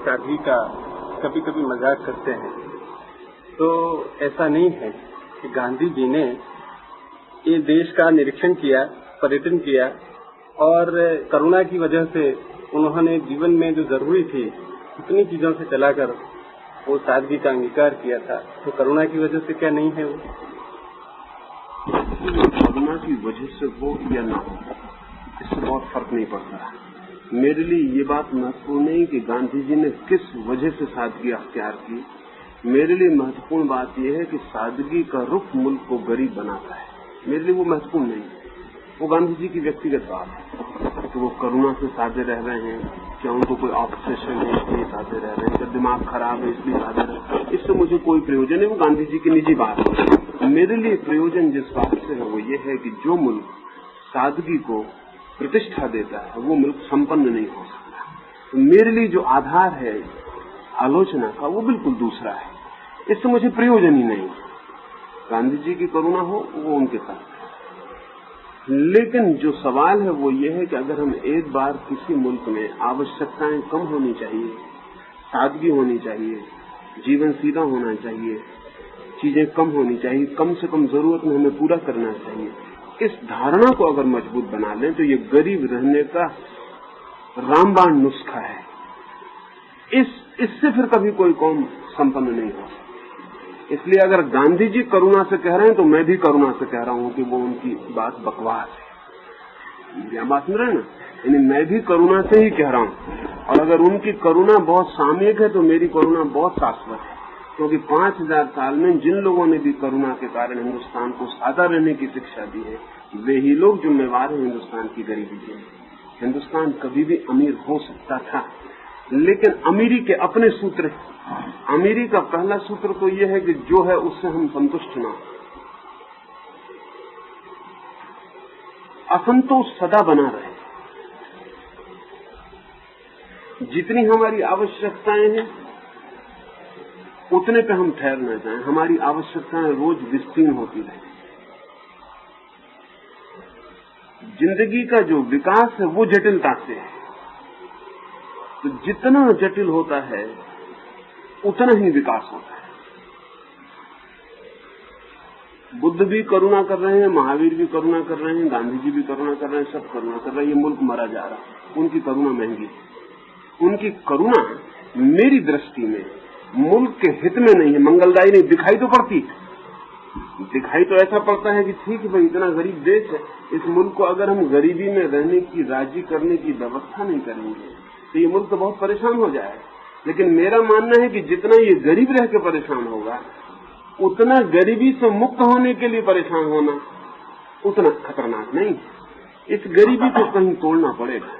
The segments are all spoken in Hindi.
सादगी का कभी कभी मजाक करते हैं, तो ऐसा नहीं है कि गांधी जी ने ये देश का निरीक्षण किया, पर्यटन किया और करुणा की वजह से उन्होंने जीवन में जो जरूरी थी उतनी चीजों से चलाकर वो सादगी का अंगीकार किया था। तो करुणा की वजह से क्या नहीं है वो? करुणा की वजह से हो या ना हो, इससे बहुत फर्क नहीं पड़ता। मेरे लिए ये बात महत्वपूर्ण नहीं कि गांधी जी ने किस वजह से सादगी अख्तियार की। मेरे लिए महत्वपूर्ण बात यह है कि सादगी का रुख मुल्क को गरीब बनाता है। मेरे लिए वो महत्वपूर्ण नहीं है, वो गांधी जी की व्यक्तिगत बात है कि वो करुणा से सादे रह रहे हैं, क्या उनको कोई ऑब्सेशन है इसलिए सादे रह रहे हैं, क्या दिमाग खराब है इसलिए सादे रह रहे हैं, इससे मुझे कोई प्रयोजन नहीं। वो गांधी जी की निजी बात है। मेरे लिए प्रयोजन जिस बात से है वो ये है कि जो मुल्क सादगी को प्रतिष्ठा देता है वो मुल्क संपन्न नहीं हो सकता। तो मेरे लिए जो आधार है आलोचना का वो बिल्कुल दूसरा है, इससे मुझे प्रयोजन ही नहीं। गांधी जी की करुणा हो वो उनके साथ, लेकिन जो सवाल है वो ये है कि अगर हम एक बार किसी मुल्क में आवश्यकताएं कम होनी चाहिए, सादगी होनी चाहिए, जीवन सीधा होना चाहिए, चीजें कम होनी चाहिए, कम से कम जरूरत में हमें पूरा करना चाहिए, इस धारणा को अगर मजबूत बना लें तो ये गरीब रहने का रामबाण नुस्खा है। इससे फिर कभी कोई कौम संपन्न नहीं हो सकती। इसलिए अगर गांधी जी करुणा से कह रहे हैं तो मैं भी करुणा से कह रहा हूं कि वो उनकी बात बकवास है। क्या बात सुन रहे हैं ना? यानी मैं भी करुणा से ही कह रहा हूं, और अगर उनकी करुणा बहुत सामयिक है तो मेरी करुणा बहुत शाश्वत है, क्योंकि 5000 साल में जिन लोगों ने भी करुणा के कारण हिंदुस्तान को सादा रहने की शिक्षा दी है वे ही लोग जिम्मेवार हैं हिंदुस्तान की गरीबी के। हिंदुस्तान कभी भी अमीर हो सकता था, लेकिन अमीरी के अपने सूत्र। अमीरी का पहला सूत्र तो यह है कि जो है उससे हम संतुष्ट ना। असंतोष सदा बना रहे। जितनी हमारी आवश्यकताएं हैं उतने पे हम ठहर न जाएं, हमारी आवश्यकताएं रोज विस्तीर्ण होती रहे। जिंदगी का जो विकास है वो जटिलता से है, तो जितना जटिल होता है उतना ही विकास होता है। बुद्ध भी करुणा कर रहे हैं, महावीर भी करुणा कर रहे हैं, गांधी जी भी करुणा कर रहे हैं, सब करुणा कर रहे हैं। ये मुल्क मरा जा रहा है, उनकी करुणा महंगी है। उनकी करुणा मेरी दृष्टि में मुल्क के हित में नहीं है, मंगलदायी नहीं। दिखाई तो पड़ती, दिखाई तो ऐसा पड़ता है कि ठीक है भाई इतना गरीब देश है, इस मुल्क को अगर हम गरीबी में रहने की राजी करने की व्यवस्था नहीं करेंगे तो ये मुल्क तो बहुत परेशान हो जाएगा। लेकिन मेरा मानना है कि जितना ये गरीब रह के परेशान होगा उतना गरीबी से मुक्त होने के लिए परेशान होना उतना खतरनाक नहीं। इस गरीबी को कहीं तोड़ना पड़ेगा।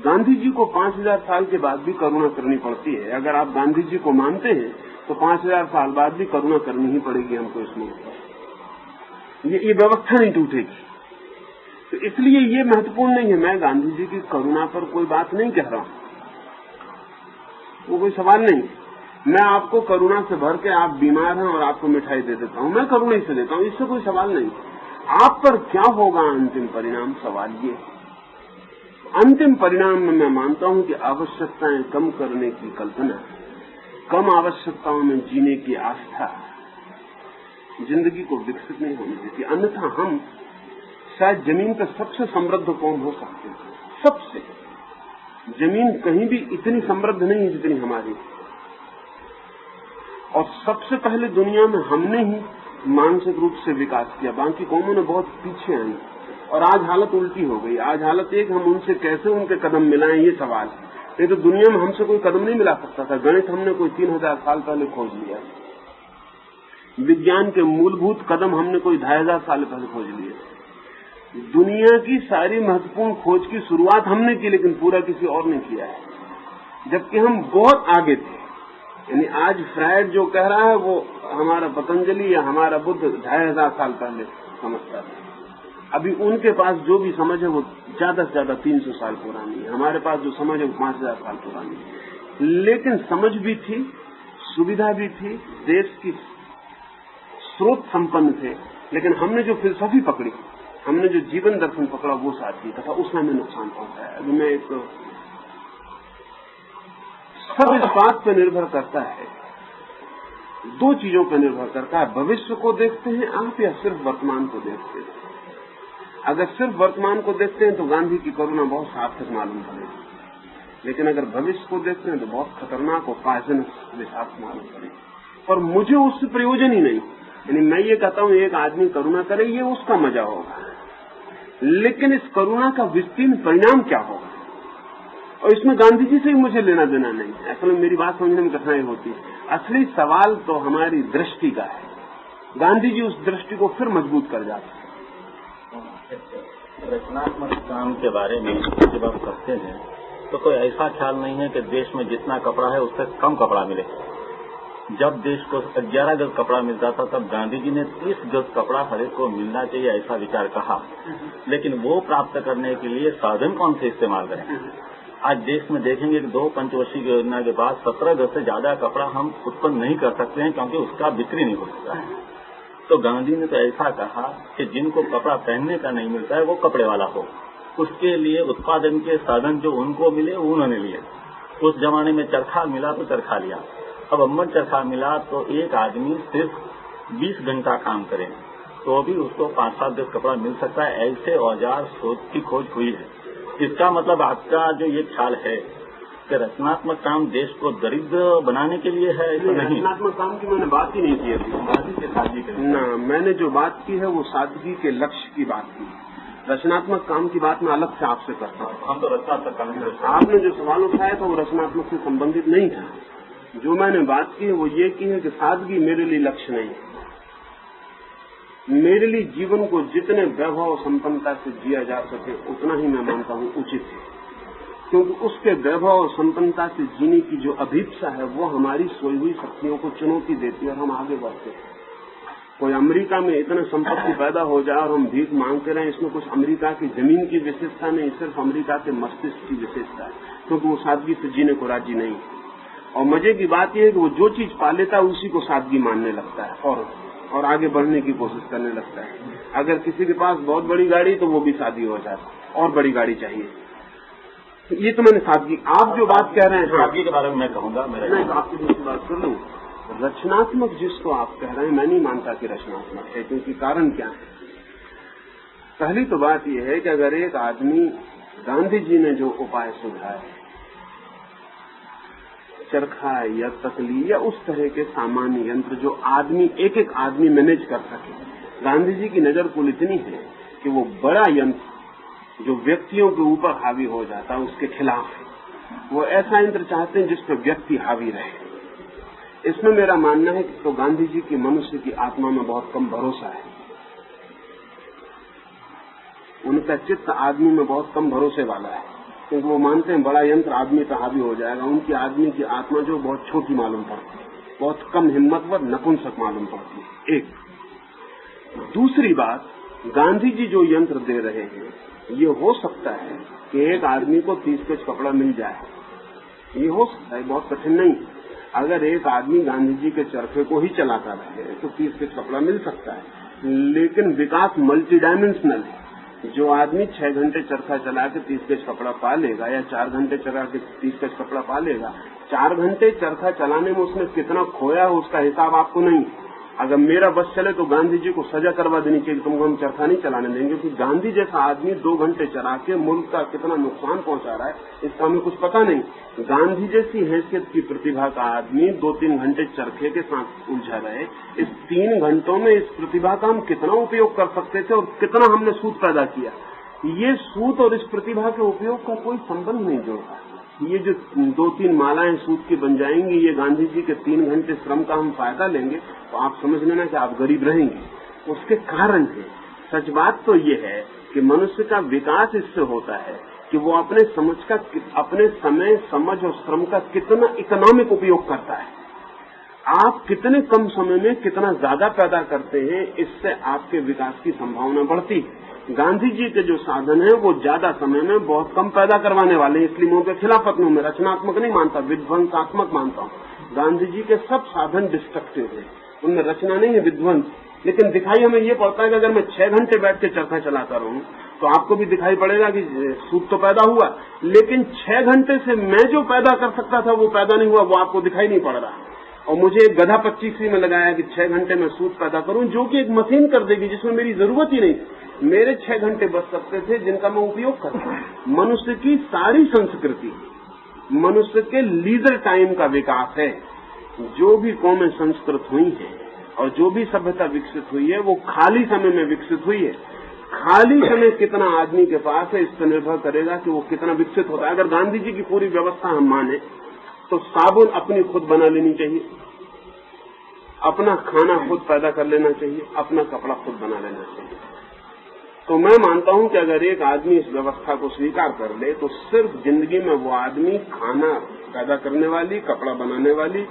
गांधी जी को 5000 साल के बाद भी करुणा करनी पड़ती है। अगर आप गांधी जी को मानते हैं तो 5000 साल बाद भी करुणा करनी ही पड़ेगी हमको इस मुल्क पर। ये व्यवस्था नहीं टूटेगी। तो इसलिए ये महत्वपूर्ण नहीं है। मैं गांधी जी की करुणा पर कोई बात नहीं कह रहा हूं, वो कोई सवाल नहीं। मैं आपको करुणा से भर के आप बीमार हैं और आपको मिठाई दे देता हूं, मैं करुणा से देता हूं, इससे कोई सवाल नहीं। आप पर क्या होगा अंतिम परिणाम, सवाल ये। अंतिम परिणाम में मैं मानता हूं कि आवश्यकताएं कम करने की कल्पना, कम आवश्यकताओं में जीने की आस्था जिंदगी को विकसित नहीं होने देती। अन्यथा हम शायद जमीन पर सबसे समृद्ध कौम हो सकते हैं। सबसे जमीन कहीं भी इतनी समृद्ध नहीं है जितनी हमारी, और सबसे पहले दुनिया में हमने ही मानसिक रूप से विकास किया, बाकी कौमों ने बहुत पीछे आई। और आज हालत उल्टी हो गई। आज हालत एक, हम उनसे कैसे उनके कदम मिलाएं ये सवाल है। नहीं तो दुनिया में हमसे कोई कदम नहीं मिला सकता था। गणित हमने कोई 3000 साल पहले खोज लिया, विज्ञान के मूलभूत कदम हमने कोई 2500 साल पहले खोज लिए। दुनिया की सारी महत्वपूर्ण खोज की शुरुआत हमने की, लेकिन पूरा किसी और ने किया है, जबकि हम बहुत आगे थे। यानी आज फ्रायड जो कह रहा है वो हमारा पतंजलि या हमारा बुद्ध 2500 साल पहले समझता था। अभी उनके पास जो भी समझ है वो ज्यादा से ज्यादा 300 साल पुरानी है। हमारे पास जो समझ है वो 5000 साल पुरानी है। लेकिन समझ भी थी, सुविधा भी थी, देश की स्रोत संपन्न थे, लेकिन हमने जो फिलसफी पकड़ी, हमने जो जीवन दर्शन पकड़ा वो साथी तथा उसने हमें नुकसान पहुंचाया। अभी मैं एक सब इस बात पर निर्भर करता है, दो चीजों पर निर्भर करता है। भविष्य को देखते हैं आप या सिर्फ वर्तमान को देखते हैं? अगर सिर्फ वर्तमान को देखते हैं तो गांधी की करुणा बहुत सार्थक मालूम पड़ेगी, लेकिन अगर भविष्य को देखते हैं तो बहुत खतरनाक और पॉइजनस विषाक्त मालूम पड़ेगी। और मुझे उससे प्रयोजन ही नहीं। यानी मैं ये कहता हूं एक आदमी करुणा करे, ये उसका मजा होगा, लेकिन इस करुणा का विस्तीर्ण परिणाम क्या होगा, और इसमें गांधी जी से ही मुझे लेना देना नहीं है। असल में मेरी बात समझने में कठिनाई होती है। असली सवाल तो हमारी दृष्टि का है। गांधी जी उस दृष्टि को फिर मजबूत कर जाते हैं। रचनात्मक काम के बारे में जब आप करते हैं तो कोई ऐसा ख्याल नहीं है कि देश में जितना कपड़ा है उससे कम कपड़ा मिले। जब देश को 11 गज कपड़ा मिलता था तब गांधी जी ने 30 गज कपड़ा हर एक को मिलना चाहिए ऐसा विचार कहा, लेकिन वो प्राप्त करने के लिए साधन कौन से इस्तेमाल करें? आज देश में देखेंगे कि 2 पंचवर्षीय योजना के बाद 17 गज से ज्यादा कपड़ा हम उत्पन्न नहीं कर सकते हैं क्योंकि उसका बिक्री नहीं हो सकता है। तो गांधी ने तो ऐसा कहा कि जिनको कपड़ा पहनने का नहीं मिलता है वो कपड़े वाला हो, उसके लिए उत्पादन के साधन जो उनको मिले उन्होंने लिए। उस जमाने में चरखा मिला तो चरखा लिया, अब अम्मन चरखा मिला तो एक आदमी सिर्फ 20 घंटा काम करे तो भी उसको 5-7 गज कपड़ा मिल सकता है। ऐसे औजार की खोज हुई है। इसका मतलब आपका जो ये ख्याल है कि रचनात्मक काम देश को दरिद्र बनाने के लिए है, ऐसा नहीं? रचनात्मक काम की मैंने बात ही नहीं की अभी। गांधी के सादगी के ना, मैंने जो बात की है वो सादगी के लक्ष्य की बात की। रचनात्मक काम की बात मैं अलग से आपसे करता हूँ। हम तो रचनात्मक काम आपने जो सवाल उठाया था वो रचनात्मक से संबंधित नहीं था। जो मैंने बात की है वो ये की है कि सादगी मेरे लिए लक्ष्य नहीं है। मेरे लिए जीवन को जितने वैभव और संपन्नता से जिया जा सके उतना ही मैं मानता हूँ उचित है, क्योंकि उसके वैभव और संपन्नता से जीने की जो अभीप्सा है वो हमारी सोई हुई शक्तियों को चुनौती देती है और हम आगे बढ़ते हैं। कोई अमेरिका में इतने संपत्ति पैदा हो जाए और हम भीख मांगते रहे, इसमें कुछ अमेरिका की जमीन की विशेषता नहीं, सिर्फ अमेरिका के मस्तिष्क की विशेषता है, क्योंकि वो सादगी से जीने को राजी नहीं है। और मजे की बात यह है कि वो जो चीज पा लेता है उसी को सादगी मानने लगता है और आगे बढ़ने की कोशिश करने लगता है। अगर किसी के पास बहुत बड़ी गाड़ी तो वो भी शादी हो जाती है और बड़ी गाड़ी चाहिए। ये तो मैंने सादगी, आप जो बात कह रहे हैं सादगी के बारे में मैं कहूंगा। मैं आपकी दूसरी बात कर लूं। रचनात्मक जिसको आप कह रहे हैं मैं नहीं मानता कि रचनात्मक है, क्योंकि कारण क्या है? पहली तो बात यह है कि अगर एक आदमी, गांधी जी ने जो उपाय सुझाए, चरखा या तकली या उस तरह के सामान्य यंत्र जो आदमी एक एक आदमी मैनेज कर सके, गांधी जी की नजर कुल इतनी है कि वो बड़ा यंत्र जो व्यक्तियों के ऊपर हावी हो जाता है उसके खिलाफ है। वो ऐसा यंत्र चाहते हैं जिस पर व्यक्ति हावी रहे। इसमें मेरा मानना है कि तो गांधी जी की मनुष्य की आत्मा में बहुत कम भरोसा है। उनका चित्त आदमी में बहुत कम भरोसे वाला है, क्योंकि वो मानते हैं बड़ा यंत्र आदमी पर हावी हो जाएगा। उनकी आदमी की आत्मा जो बहुत छोटी मालूम पड़ती है, बहुत कम हिम्मतवर नपुंसक मालूम पड़ती है। एक दूसरी बात, गांधी जी जो यंत्र दे रहे हैं ये हो सकता है कि एक आदमी को 30 गज कपड़ा मिल जाए, ये हो सकता है, बहुत कठिन नहीं। अगर एक आदमी गांधी जी के चरखे को ही चलाता रहे तो 30 गज कपड़ा मिल सकता है, लेकिन विकास मल्टी डायमेंशनल है। जो आदमी 6 घंटे चरखा चला के 30 गज कपड़ा पा लेगा या 4 घंटे चला के 30 गज कपड़ा पा लेगा, 4 घंटे चरखा चलाने में उसने कितना खोया उसका हिसाब आपको नहीं। अगर मेरा बस चले तो गांधी जी को सजा करवा देनी चाहिए, तुमको हम चरखा नहीं चलाने देंगे, क्योंकि गांधी जैसा आदमी 2 घंटे चला के मुल्क का कितना नुकसान पहुंचा रहा है इसका हमें कुछ पता नहीं। गांधी जैसी हैसियत की प्रतिभा का आदमी 2-3 घंटे चरखे के साथ उलझा रहे, इस 3 घंटों में इस प्रतिभा का हम कितना उपयोग कर सकते थे और कितना हमने सूद पैदा किया। ये सूद और इस प्रतिभा के उपयोग का कोई संबंध नहीं जोड़ता। ये जो 2-3 मालाएं सूद की बन जाएंगी, ये गांधी जी के 3 घंटे श्रम का हम फायदा लेंगे तो आप समझ लेना कि आप गरीब रहेंगे। उसके कारण है, सच बात तो ये है कि मनुष्य का विकास इससे होता है कि वो अपने अपने समय, समझ और श्रम का कितना इकोनॉमिक उपयोग करता है। आप कितने कम समय में कितना ज्यादा पैदा करते हैं, इससे आपके विकास की संभावना बढ़ती है। गांधी जी के जो साधन है वो ज्यादा समय में बहुत कम पैदा करवाने वाले हैं, इसलिए मैं उनके खिलाफ हूं। मैं रचनात्मक नहीं मानता, विध्वंसात्मक मानता हूं। गांधी जी के सब साधन डिस्ट्रक्टिव है, उनमें रचना नहीं है, विध्वंस। लेकिन दिखाई हमें ये पड़ता है कि अगर मैं 6 घंटे बैठ के चरखा चलाता रहूं तो आपको भी दिखाई पड़ेगा कि सूत तो पैदा हुआ, लेकिन 6 घंटे से मैं जो पैदा कर सकता था वो पैदा नहीं हुआ, वो आपको दिखाई नहीं पड़ रहा। और मुझे एक गधा 25 में लगाया कि 6 घंटे में सूत पैदा करूं, जो कि एक मशीन कर देगी जिसमें मेरी जरूरत ही नहीं। मेरे 6 घंटे बच सकते थे जिनका मैं उपयोग करता। मनुष्य की सारी संस्कृति मनुष्य के लीजर टाइम का विकास है। जो भी कौमें संस्कृत हुई है और जो भी सभ्यता विकसित हुई है वो खाली समय में विकसित हुई है। खाली समय कितना आदमी के पास है इस पर निर्भर करेगा कि वो कितना विकसित होता है। अगर गांधी जी की पूरी व्यवस्था हम माने तो साबुन अपनी खुद बना लेनी चाहिए, अपना खाना खुद पैदा कर लेना चाहिए, अपना कपड़ा खुद बना लेना चाहिए। तो मैं मानता हूं कि अगर एक आदमी इस व्यवस्था को स्वीकार कर ले तो सिर्फ जिंदगी में वो आदमी खाना पैदा करने वाली, कपड़ा बनाने वाली,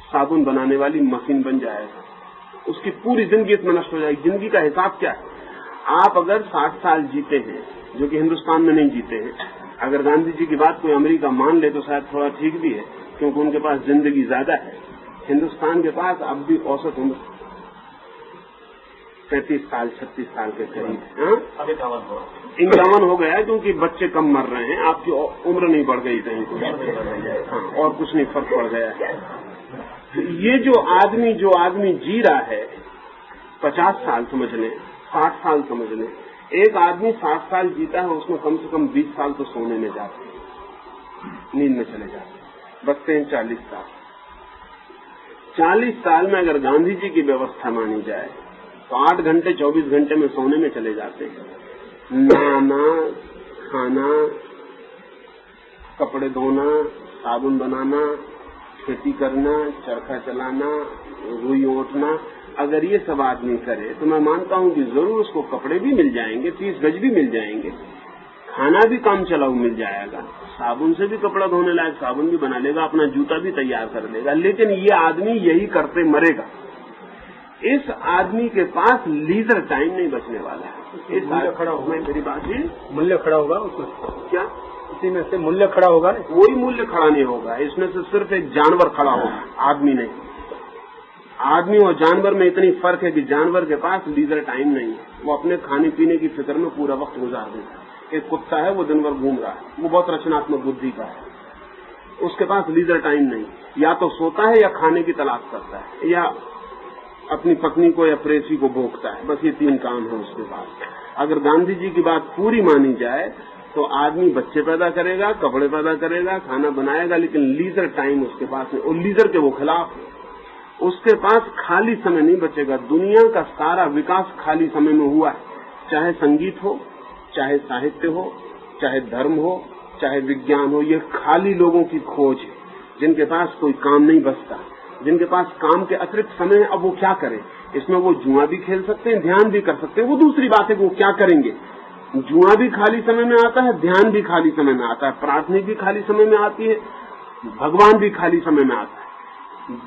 साबुन बनाने वाली मशीन बन जाएगा। उसकी पूरी जिंदगी इसमें नष्ट हो जाएगी। जिंदगी का हिसाब क्या है? आप अगर 60 साल जीते हैं, जो कि हिंदुस्तान में नहीं जीते हैं, अगर गांधी जी की बात कोई अमेरिका मान ले तो शायद थोड़ा ठीक भी है, क्योंकि उनके पास जिंदगी ज्यादा है। हिंदुस्तान के पास अब भी औसत उम्र 35 साल 36 साल के करीब है। 51 हो गया है, क्योंकि बच्चे कम मर रहे हैं। आपकी उम्र नहीं बढ़ गई कहीं कुछ, और कुछ नहीं फर्क पड़ गया है। ये जो आदमी जी रहा है 50 साल समझ लें, 60 साल समझ लें, एक आदमी 60 साल जीता है, उसमें कम से कम 20 साल तो सोने में जाते हैं, नींद में चले जाते हैं, बचते हैं 40 साल। 40 साल में अगर गांधी जी की व्यवस्था मानी जाए तो 8 घंटे 24 घंटे में सोने में चले जाते हैं। नहाना, खाना, कपड़े धोना, साबुन बनाना, खेती करना, चरखा चलाना, रुई ओटना, अगर ये सब आदमी करे तो मैं मानता हूं कि जरूर उसको कपड़े भी मिल जाएंगे, 30 गज भी मिल जाएंगे, खाना भी काम चलाऊ मिल जाएगा, साबुन से भी कपड़ा धोने लायक साबुन भी बना लेगा, अपना जूता भी तैयार कर लेगा। लेकिन ये आदमी यही करते मरेगा। इस आदमी के पास लीजर टाइम नहीं बचने वाला है। इस खड़ा होगा, मेरी बात है, मूल्य खड़ा होगा उसमें। क्या इसी में से मूल्य खड़ा होगा? कोई मूल्य खड़ा नहीं होगा। इसमें से सिर्फ एक जानवर खड़ा होगा, आदमी नहीं। आदमी और जानवर में इतनी फर्क है कि जानवर के पास लीजर टाइम नहीं है, वो अपने खाने पीने की फिक्र में पूरा वक्त गुजार देता है। एक कुत्ता है, वो दिन भर घूम रहा है, वो बहुत रचनात्मक बुद्धि का है, उसके पास लीजर टाइम नहीं। या तो सोता है या खाने की तलाश करता है या अपनी पत्नी को या प्रेसी को भोगता है, बस ये 3 काम है उसके पास। अगर गांधी जी की बात पूरी मानी जाए तो आदमी बच्चे पैदा करेगा, कपड़े पैदा करेगा, खाना बनाएगा, लेकिन लीजर टाइम उसके पास नहीं। और लीजर के वो खिलाफ है, उसके पास खाली समय नहीं बचेगा। दुनिया का सारा विकास खाली समय में हुआ है, चाहे संगीत हो, चाहे साहित्य हो, चाहे धर्म हो, चाहे विज्ञान हो। ये खाली लोगों की खोज है जिनके पास कोई काम नहीं बचता, जिनके पास काम के अतिरिक्त समय है। अब वो क्या करें? इसमें वो जुआ भी खेल सकते हैं, ध्यान भी कर सकते हैं, वो दूसरी बात है कि वो क्या करेंगे। जुआ भी खाली समय में आता है, ध्यान भी खाली समय में आता है, प्रार्थना भी खाली समय में आती है, भगवान भी खाली समय में आता है।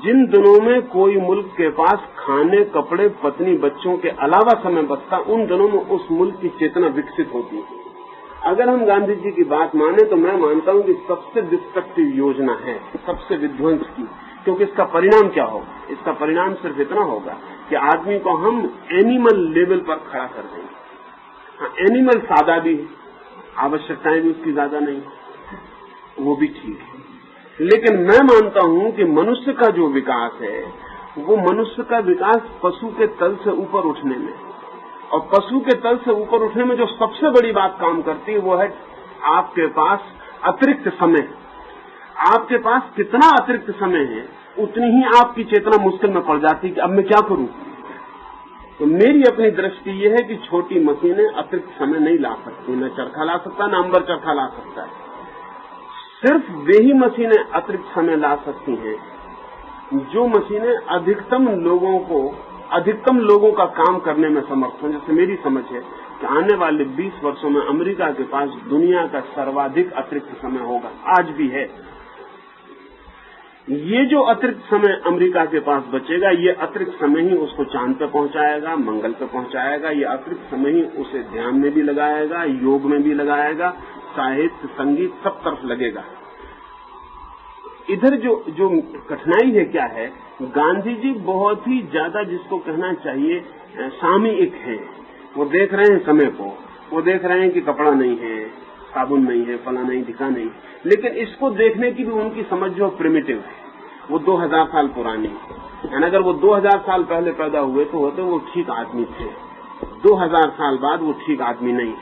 जिन दिनों में कोई मुल्क के पास खाने, कपड़े, पत्नी, बच्चों के अलावा समय बचता, उन दिनों में उस मुल्क की चेतना विकसित होती है। अगर हम गांधी जी की बात माने तो मैं मानता हूं कि सबसे डिस्ट्रक्टिव योजना है, सबसे विध्वंस की। क्योंकि इसका परिणाम क्या होगा? इसका परिणाम सिर्फ इतना होगा कि आदमी को हम एनिमल लेवल पर खड़ा कर देंगे। हाँ, एनिमल सादा भी है, आवश्यकताएं भी उसकी ज्यादा नहीं, वो भी ठीक है। लेकिन मैं मानता हूं कि मनुष्य का जो विकास है वो मनुष्य का विकास पशु के तल से ऊपर उठने में, और पशु के तल से ऊपर उठने में जो सबसे बड़ी बात काम करती है वो है आपके पास अतिरिक्त समय। आपके पास कितना अतिरिक्त समय है उतनी ही आपकी चेतना मुश्किल में पड़ जाती है कि अब मैं क्या करूं। तो मेरी अपनी दृष्टि ये है कि छोटी मशीनें अतिरिक्त समय नहीं ला सकती, न चरखा ला सकता, न अंबर चरखा ला सकता है। सिर्फ वे ही मशीनें अतिरिक्त समय ला सकती हैं जो मशीनें अधिकतम लोगों का काम करने में समर्थ हैं। जैसे मेरी समझ है कि आने वाले 20 वर्षों में अमेरिका के पास दुनिया का सर्वाधिक अतिरिक्त समय होगा, आज भी है। ये जो अतिरिक्त समय अमेरिका के पास बचेगा, ये अतिरिक्त समय ही उसको चांद पे पहुंचाएगा, मंगल पे पहुंचाएगा। ये अतिरिक्त समय ही उसे ध्यान में भी लगाएगा, योग में भी लगाएगा, साहित्य, संगीत, सब तरफ लगेगा। इधर जो कठिनाई है क्या है, गांधी जी बहुत ही ज्यादा जिसको कहना चाहिए सामयिक है। वो देख रहे हैं समय को, वो देख रहे हैं कि कपड़ा नहीं है, साबुन नहीं है, फला नहीं, दिखा नहीं, लेकिन इसको देखने की भी उनकी समझ जो प्रिमिटिव है, वो 2000 साल पुरानी है। अगर वो 2000 साल पहले पैदा हुए तो होते वो ठीक आदमी थे, 2000 साल बाद वो ठीक आदमी नहीं,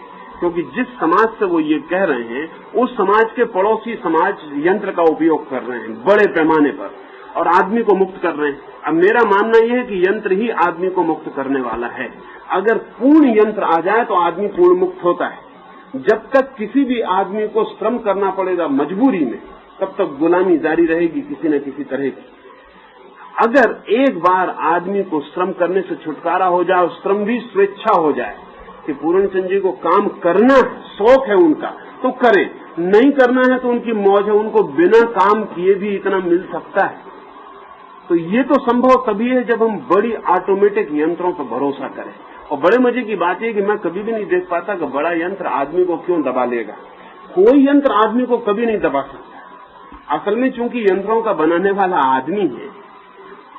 क्योंकि जिस समाज से वो ये कह रहे हैं उस समाज के पड़ोसी समाज यंत्र का उपयोग कर रहे हैं बड़े पैमाने पर और आदमी को मुक्त कर रहे हैं। अब मेरा मानना यह है कि यंत्र ही आदमी को मुक्त करने वाला है। अगर पूर्ण यंत्र आ जाए तो आदमी पूर्ण मुक्त होता है। जब तक किसी भी आदमी को श्रम करना पड़ेगा मजबूरी में, तब तक गुलामी जारी रहेगी किसी न किसी तरह की। अगर एक बार आदमी को श्रम करने से छुटकारा हो जाए और श्रम भी स्वेच्छा हो जाए कि पूर्णचंद जी को काम करना शौक है उनका तो करें, नहीं करना है तो उनकी मौज है, उनको बिना काम किए भी इतना मिल सकता है। तो ये तो संभव तभी है जब हम बड़ी ऑटोमेटिक यंत्रों पर भरोसा करें। और बड़े मजे की बात है कि मैं कभी भी नहीं देख पाता कि बड़ा यंत्र आदमी को क्यों दबा लेगा। कोई यंत्र आदमी को कभी नहीं दबा सकता। असल में चूंकि यंत्रों का बनाने वाला आदमी है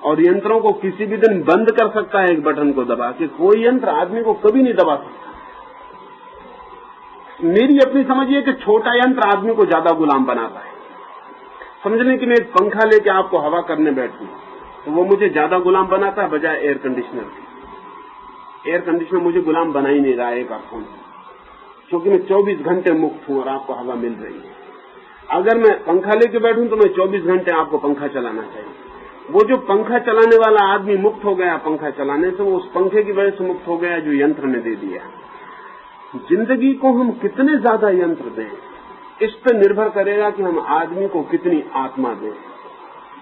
और यंत्रों को किसी भी दिन बंद कर सकता है एक बटन को दबा के, कोई यंत्र आदमी को कभी नहीं दबा सकता। मेरी अपनी समझ ये कि छोटा यंत्र आदमी को ज्यादा गुलाम बनाता है। समझ लें कि मैं एक पंखा लेके आपको हवा करने बैठूं तो वो मुझे ज्यादा गुलाम बनाता है बजाय एयर कंडीशनर के। एयर कंडीशनर मुझे गुलाम बना ही नहीं रहा है एक अर्थों में, क्योंकि मैं 24 घंटे मुक्त हूं और आपको हवा मिल रही है। अगर मैं पंखा लेके बैठूं तो मैं 24 घंटे आपको पंखा चलाना चाहिए। वो जो पंखा चलाने वाला आदमी मुक्त हो गया पंखा चलाने से, वो उस पंखे की वजह से मुक्त हो गया जो यंत्र ने दे दिया। जिंदगी को हम कितने ज्यादा यंत्र दें इस पर निर्भर करेगा कि हम आदमी को कितनी आत्मा दें।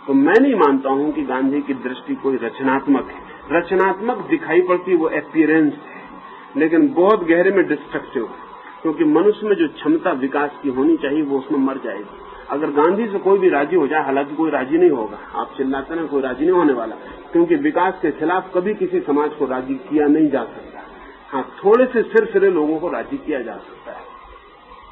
तो मैं नहीं मानता हूं कि गांधी की दृष्टि कोई रचनात्मक है। रचनात्मक दिखाई पड़ती वो अपीयरेंस है, लेकिन बहुत गहरे में डिस्ट्रक्टिव है, क्योंकि मनुष्य में जो क्षमता विकास की होनी चाहिए वो उसमें मर जाएगी। अगर गांधी से कोई भी राजी हो जाए, हालांकि कोई राजी नहीं होगा, आप चिल्लाते ना, कोई राजी नहीं होने वाला, क्योंकि विकास के खिलाफ कभी किसी समाज को राजी किया नहीं जा सकता। हाँ, थोड़े से सिरसिरे लोगों को राजी किया जा सकता है,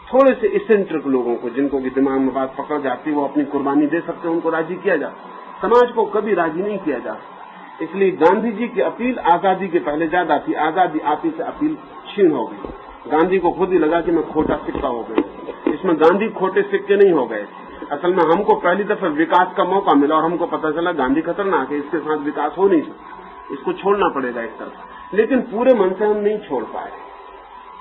थोड़े से इसेंट्रिक लोगों को जिनको की दिमाग में बात पकड़ जाती है, वो अपनी कुर्बानी दे सकते हैं, उनको राजी किया जा सकता। समाज को कभी राजी नहीं किया जा सकता। इसलिए गांधी जी की अपील आजादी के पहले ज्यादा थी। आजादी आती से अपील छीन हो गई। गांधी को खुद ही लगा कि मैं खोटा सिक्का हो गया। इसमें गांधी खोटे सिक्के नहीं हो गए। असल में हमको पहली दफा विकास का मौका मिला और हमको पता चला गांधी खतरनाक है, इसके साथ विकास हो नहीं सकता, इसको छोड़ना पड़ेगा एक तरफ। लेकिन पूरे मन से हम नहीं छोड़ पाए,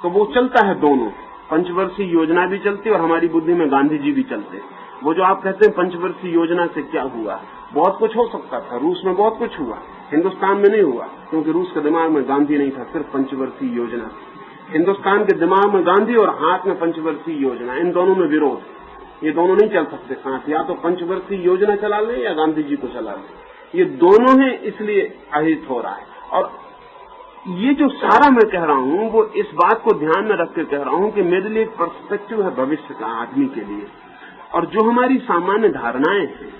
तो वो चलता है दोनों। पंचवर्षीय योजना भी चलती और हमारी बुद्धि में गांधी जी भी चलते। वो जो आप कहते हैं पंचवर्षीय योजना से क्या हुआ, बहुत कुछ हो सकता था। रूस में बहुत कुछ हुआ, हिंदुस्तान में नहीं हुआ, क्योंकि रूस के दिमाग में गांधी नहीं था, सिर्फ पंचवर्षीय योजना। हिंदुस्तान के दिमाग में गांधी और हाथ में पंचवर्षीय योजना, इन दोनों में विरोध। ये दोनों नहीं चल सकते साथ, या तो पंचवर्षीय योजना चला ले या गांधी जी को चला ले। ये दोनों हैं, इसलिए अहित हो रहा है। और ये जो सारा मैं कह रहा हूं वो इस बात को ध्यान में रख के कह रहा हूं कि मेरे लिए एक पर्सपेक्टिव है भविष्य का आदमी के लिए। और जो हमारी सामान्य धारणाएं हैं,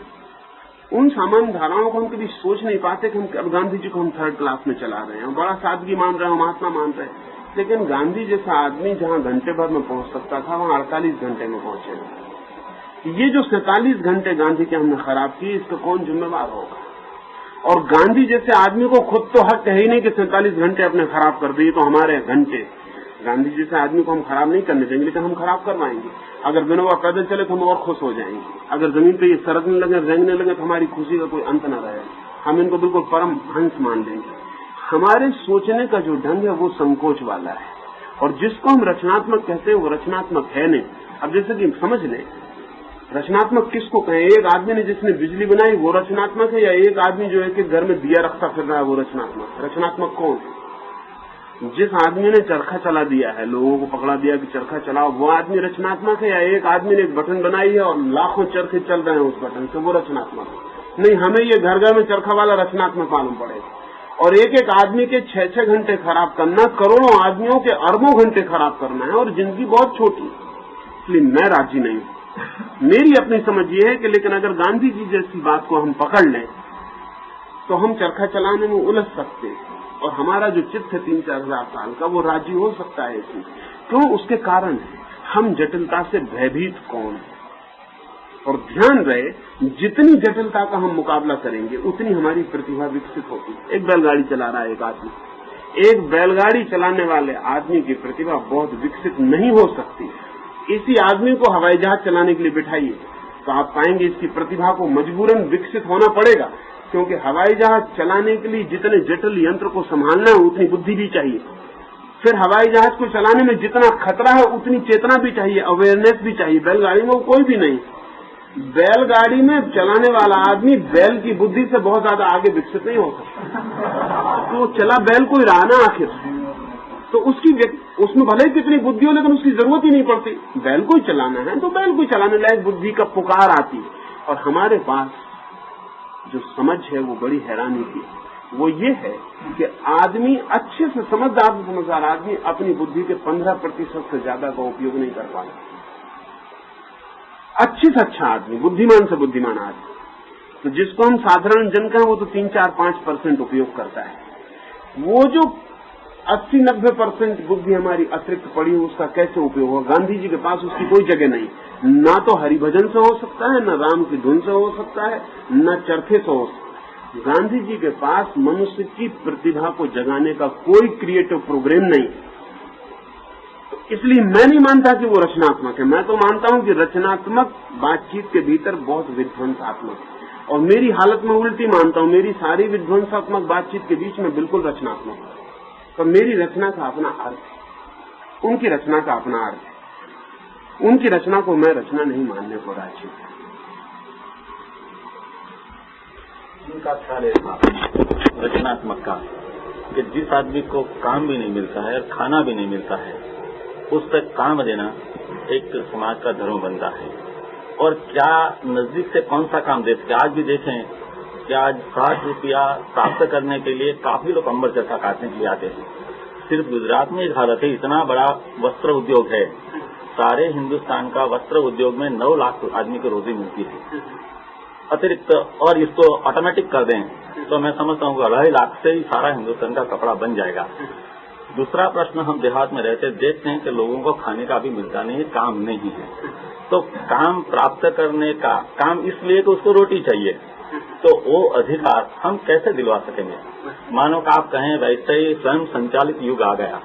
उन सामान्य धारणाओं को हम कभी सोच नहीं पाते कि हम अब गांधी जी को हम 3rd क्लास में चला रहे हैं, बड़ा सादगी मान रहे हैं, महात्मा मान रहे हैं। लेकिन गांधी जैसा आदमी जहां घंटे भर में पहुंच सकता था वहां 48 घंटे में पहुंचेगा। ये जो 47 घंटे गांधी के हमने खराब किए, इसका कौन जिम्मेवार होगा? और गांधी जैसे आदमी को खुद तो हक है ही नहीं कि 47 घंटे अपने खराब कर दिए तो हमारे घंटे। गांधी जैसे आदमी को हम खराब नहीं करने देंगे, लेकिन हम खराब करवाएंगे। अगर विनोबा पैदल चले तो हम और खुश हो जाएंगे। अगर जमीन पे ये सरकने लगे, रेंगने लगे, तो हमारी खुशी का कोई अंत न रहेगा। हम इनको बिल्कुल परम हंस मान लेंगे। हमारे सोचने का जो ढंग है वो संकोच वाला है, और जिसको हम रचनात्मक कहते हैं वो रचनात्मक है नहीं। अब जैसे कि समझ लें, रचनात्मक किसको कहें? एक आदमी ने जिसने बिजली बनाई वो रचनात्मक है, या एक आदमी जो है कि घर में दिया रखता फिर रहा है वो रचनात्मक? रचनात्मक कौन है? जिस आदमी ने चरखा चला दिया है, लोगों को पकड़ा दिया कि चरखा चलाओ, वो आदमी रचनात्मक है? या एक आदमी ने एक बटन बनाई है और लाखों चरखे चल रहे हैं उस बटन से, वो रचनात्मक है? नहीं, हमें ये घर घर में चरखा वाला रचनात्मक मालूम पड़ेगा। और एक एक आदमी के 6-6 घंटे खराब करना, करोड़ों आदमियों के अरबों घंटे खराब करना है, और जिंदगी बहुत छोटी। इसलिए मैं राजी नहीं हूं। मेरी अपनी समझ ये है कि लेकिन अगर गांधी जी जैसी बात को हम पकड़ लें तो हम चरखा चलाने में उलझ सकते हैं, और हमारा जो चित्त है 3-4 हजार साल का वो राजी हो सकता है इसमें। क्यों? उसके कारण है हम जटिलता से भयभीत कौन है। और ध्यान रहे जितनी जटिलता का हम मुकाबला करेंगे उतनी हमारी प्रतिभा विकसित होगी। एक बैलगाड़ी चला रहा है एक आदमी, एक बैलगाड़ी चलाने वाले आदमी की प्रतिभा बहुत विकसित नहीं हो सकती। इसी आदमी को हवाई जहाज चलाने के लिए बिठाइए तो आप पाएंगे इसकी प्रतिभा को मजबूरन विकसित होना पड़ेगा, क्योंकि हवाई जहाज चलाने के लिए जितने जटिल यंत्र को संभालना है उतनी बुद्धि भी चाहिए। फिर हवाई जहाज को चलाने में जितना खतरा है उतनी चेतना भी चाहिए, अवेयरनेस भी चाहिए। बैलगाड़ी में कोई भी नहीं। बैलगाड़ी में चलाने वाला आदमी बैल की बुद्धि से बहुत ज्यादा आगे विकसित नहीं हो सकता, तो वो चला बैल को ही रहा ना आखिर, तो उसमें भले कितनी बुद्धि हो लेकिन उसकी जरूरत ही नहीं पड़ती। बैल को ही चलाना है तो बैल को ही चलाने लायक बुद्धि का पुकार आती है। और हमारे पास जो समझ है वो बड़ी हैरानी की, वो ये है कि आदमी अच्छे से समझदार आदमी अपनी बुद्धि के 15% से ज्यादा का उपयोग नहीं कर पाता। अच्छे से अच्छा आदमी, बुद्धिमान से बुद्धिमान आदमी, तो जिसको हम साधारण जन का वो तो 3-4-5% उपयोग करता है। वो जो 80-90% बुद्धि हमारी अतिरिक्त पड़ी है उसका कैसे उपयोग हो? गांधी जी के पास उसकी कोई जगह नहीं, ना तो हरिभजन से हो सकता है, न राम की धुन से हो सकता है, न चरखे से हो सकता है। गांधी जी के पास मनुष्य की प्रतिभा को जगाने का कोई क्रिएटिव प्रोग्राम नहीं। इसलिए मैं नहीं मानता कि वो रचनात्मक है। मैं तो मानता हूं कि रचनात्मक बातचीत के भीतर बहुत विध्वंसात्मक है, और मेरी हालत में उल्टी मानता हूं। मेरी सारी विध्वंसात्मक बातचीत के बीच में बिल्कुल रचनात्मक है। तो मेरी रचना का अपना अर्थ है, उनकी रचना का अपना अर्थ है। उनकी रचना को मैं रचना नहीं मानने को राजी हूं। उनका ख्याल था रचनात्मक का कि जिस आदमी को काम भी नहीं मिलता है और खाना भी नहीं मिलता है उस तक काम देना एक समाज का धर्म बनता है। और क्या नजदीक से कौन सा काम दे सके? आज भी देखें कि आज 60 रुपया प्राप्त करने के लिए काफी लोग अंबर चरखा काटने के लिए आते हैं। सिर्फ गुजरात में एक हालत है, इतना बड़ा वस्त्र उद्योग है, सारे हिंदुस्तान का वस्त्र उद्योग में 9 लाख आदमी को रोजी मिलती है अतिरिक्त। और इसको ऑटोमेटिक कर दें तो मैं समझता हूँ 2.5 लाख से ही सारा हिंदुस्तान का कपड़ा बन जाएगा। दूसरा प्रश्न, हम देहात में रहते देखते हैं कि लोगों को खाने का भी मिलता नहीं है, काम नहीं है। तो काम प्राप्त करने का काम इसलिए कि उसको रोटी चाहिए, तो वो अधिकार हम कैसे दिलवा सकेंगे? मानो कि आप कहें वैसे ही स्वयं संचालित युग आ गया,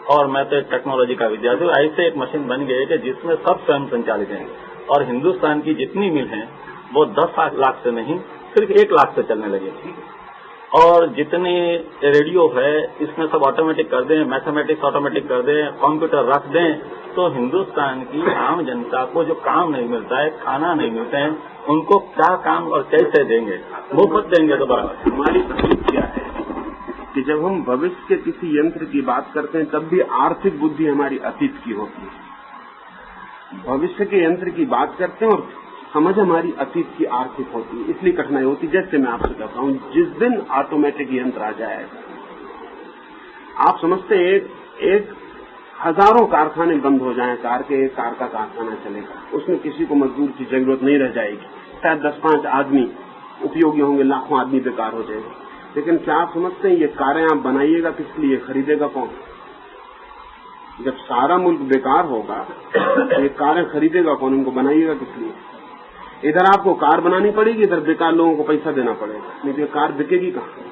और मैं तो टेक्नोलॉजी का विद्यार्थी हूँ, ऐसे एक मशीन बन गई है कि जिसमें सब स्वयं संचालित हैं, और हिंदुस्तान की जितनी मिल हैं वो 10 लाख से नहीं सिर्फ 1 लाख से चलने लगे। और जितने रेडियो है इसमें सब ऑटोमेटिक कर दें, मैथमेटिक्स ऑटोमेटिक कर दें, कंप्यूटर रख दें, तो हिंदुस्तान की आम जनता को जो काम नहीं मिलता है, खाना नहीं मिलते हैं, उनको क्या काम और कैसे देंगे? मुफ्त देंगे तो बराबर। हमारी तकलीफ क्या है कि जब हम भविष्य के किसी यंत्र की बात करते हैं तब भी आर्थिक बुद्धि हमारी अतीत की होती है। भविष्य के यंत्र की बात करते हैं और समझ हमारी अतीत की आर्थिक होती है, इसलिए कठिनाई होती। जैसे मैं आपसे कहता हूं, जिस दिन ऑटोमेटिक यंत्र आ जाएगा, आप समझते हैं एक हजारों कारखाने बंद हो जाएं, कार के एक कार का कारखाना चलेगा, उसमें किसी को मजदूर की जरूरत नहीं रह जाएगी, शायद 10-5 आदमी उपयोगी होंगे, लाखों आदमी बेकार हो जाएंगे। लेकिन क्या आप समझते हैं ये कारें आप बनाइएगा किस लिए, खरीदेगा कौन? जब सारा मुल्क बेकार होगा ये कारें खरीदेगा कौन, उनको बनाइएगा किस लिए? इधर आपको कार बनानी पड़ेगी, इधर बेकार लोगों को पैसा देना पड़ेगा, नहीं तो कार बिकेगी कहाँ?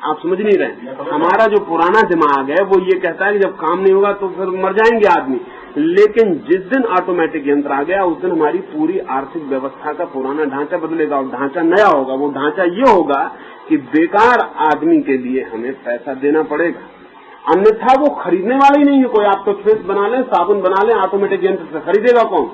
आप समझ नहीं रहे। हमारा जो पुराना दिमाग है वो ये कहता है कि जब काम नहीं होगा तो फिर मर जाएंगे आदमी। लेकिन जिस दिन ऑटोमेटिक यंत्र आ गया उस दिन हमारी पूरी आर्थिक व्यवस्था का पुराना ढांचा बदलेगा और ढांचा नया होगा। वो ढांचा ये होगा कि बेकार आदमी के लिए हमें पैसा देना पड़ेगा, अन्यथा वो खरीदने वाला ही नहीं है कोई। आप तो टूथपेस्ट बना लें, साबुन बना लें, ऑटोमेटिक यंत्र से खरीदेगा कौन?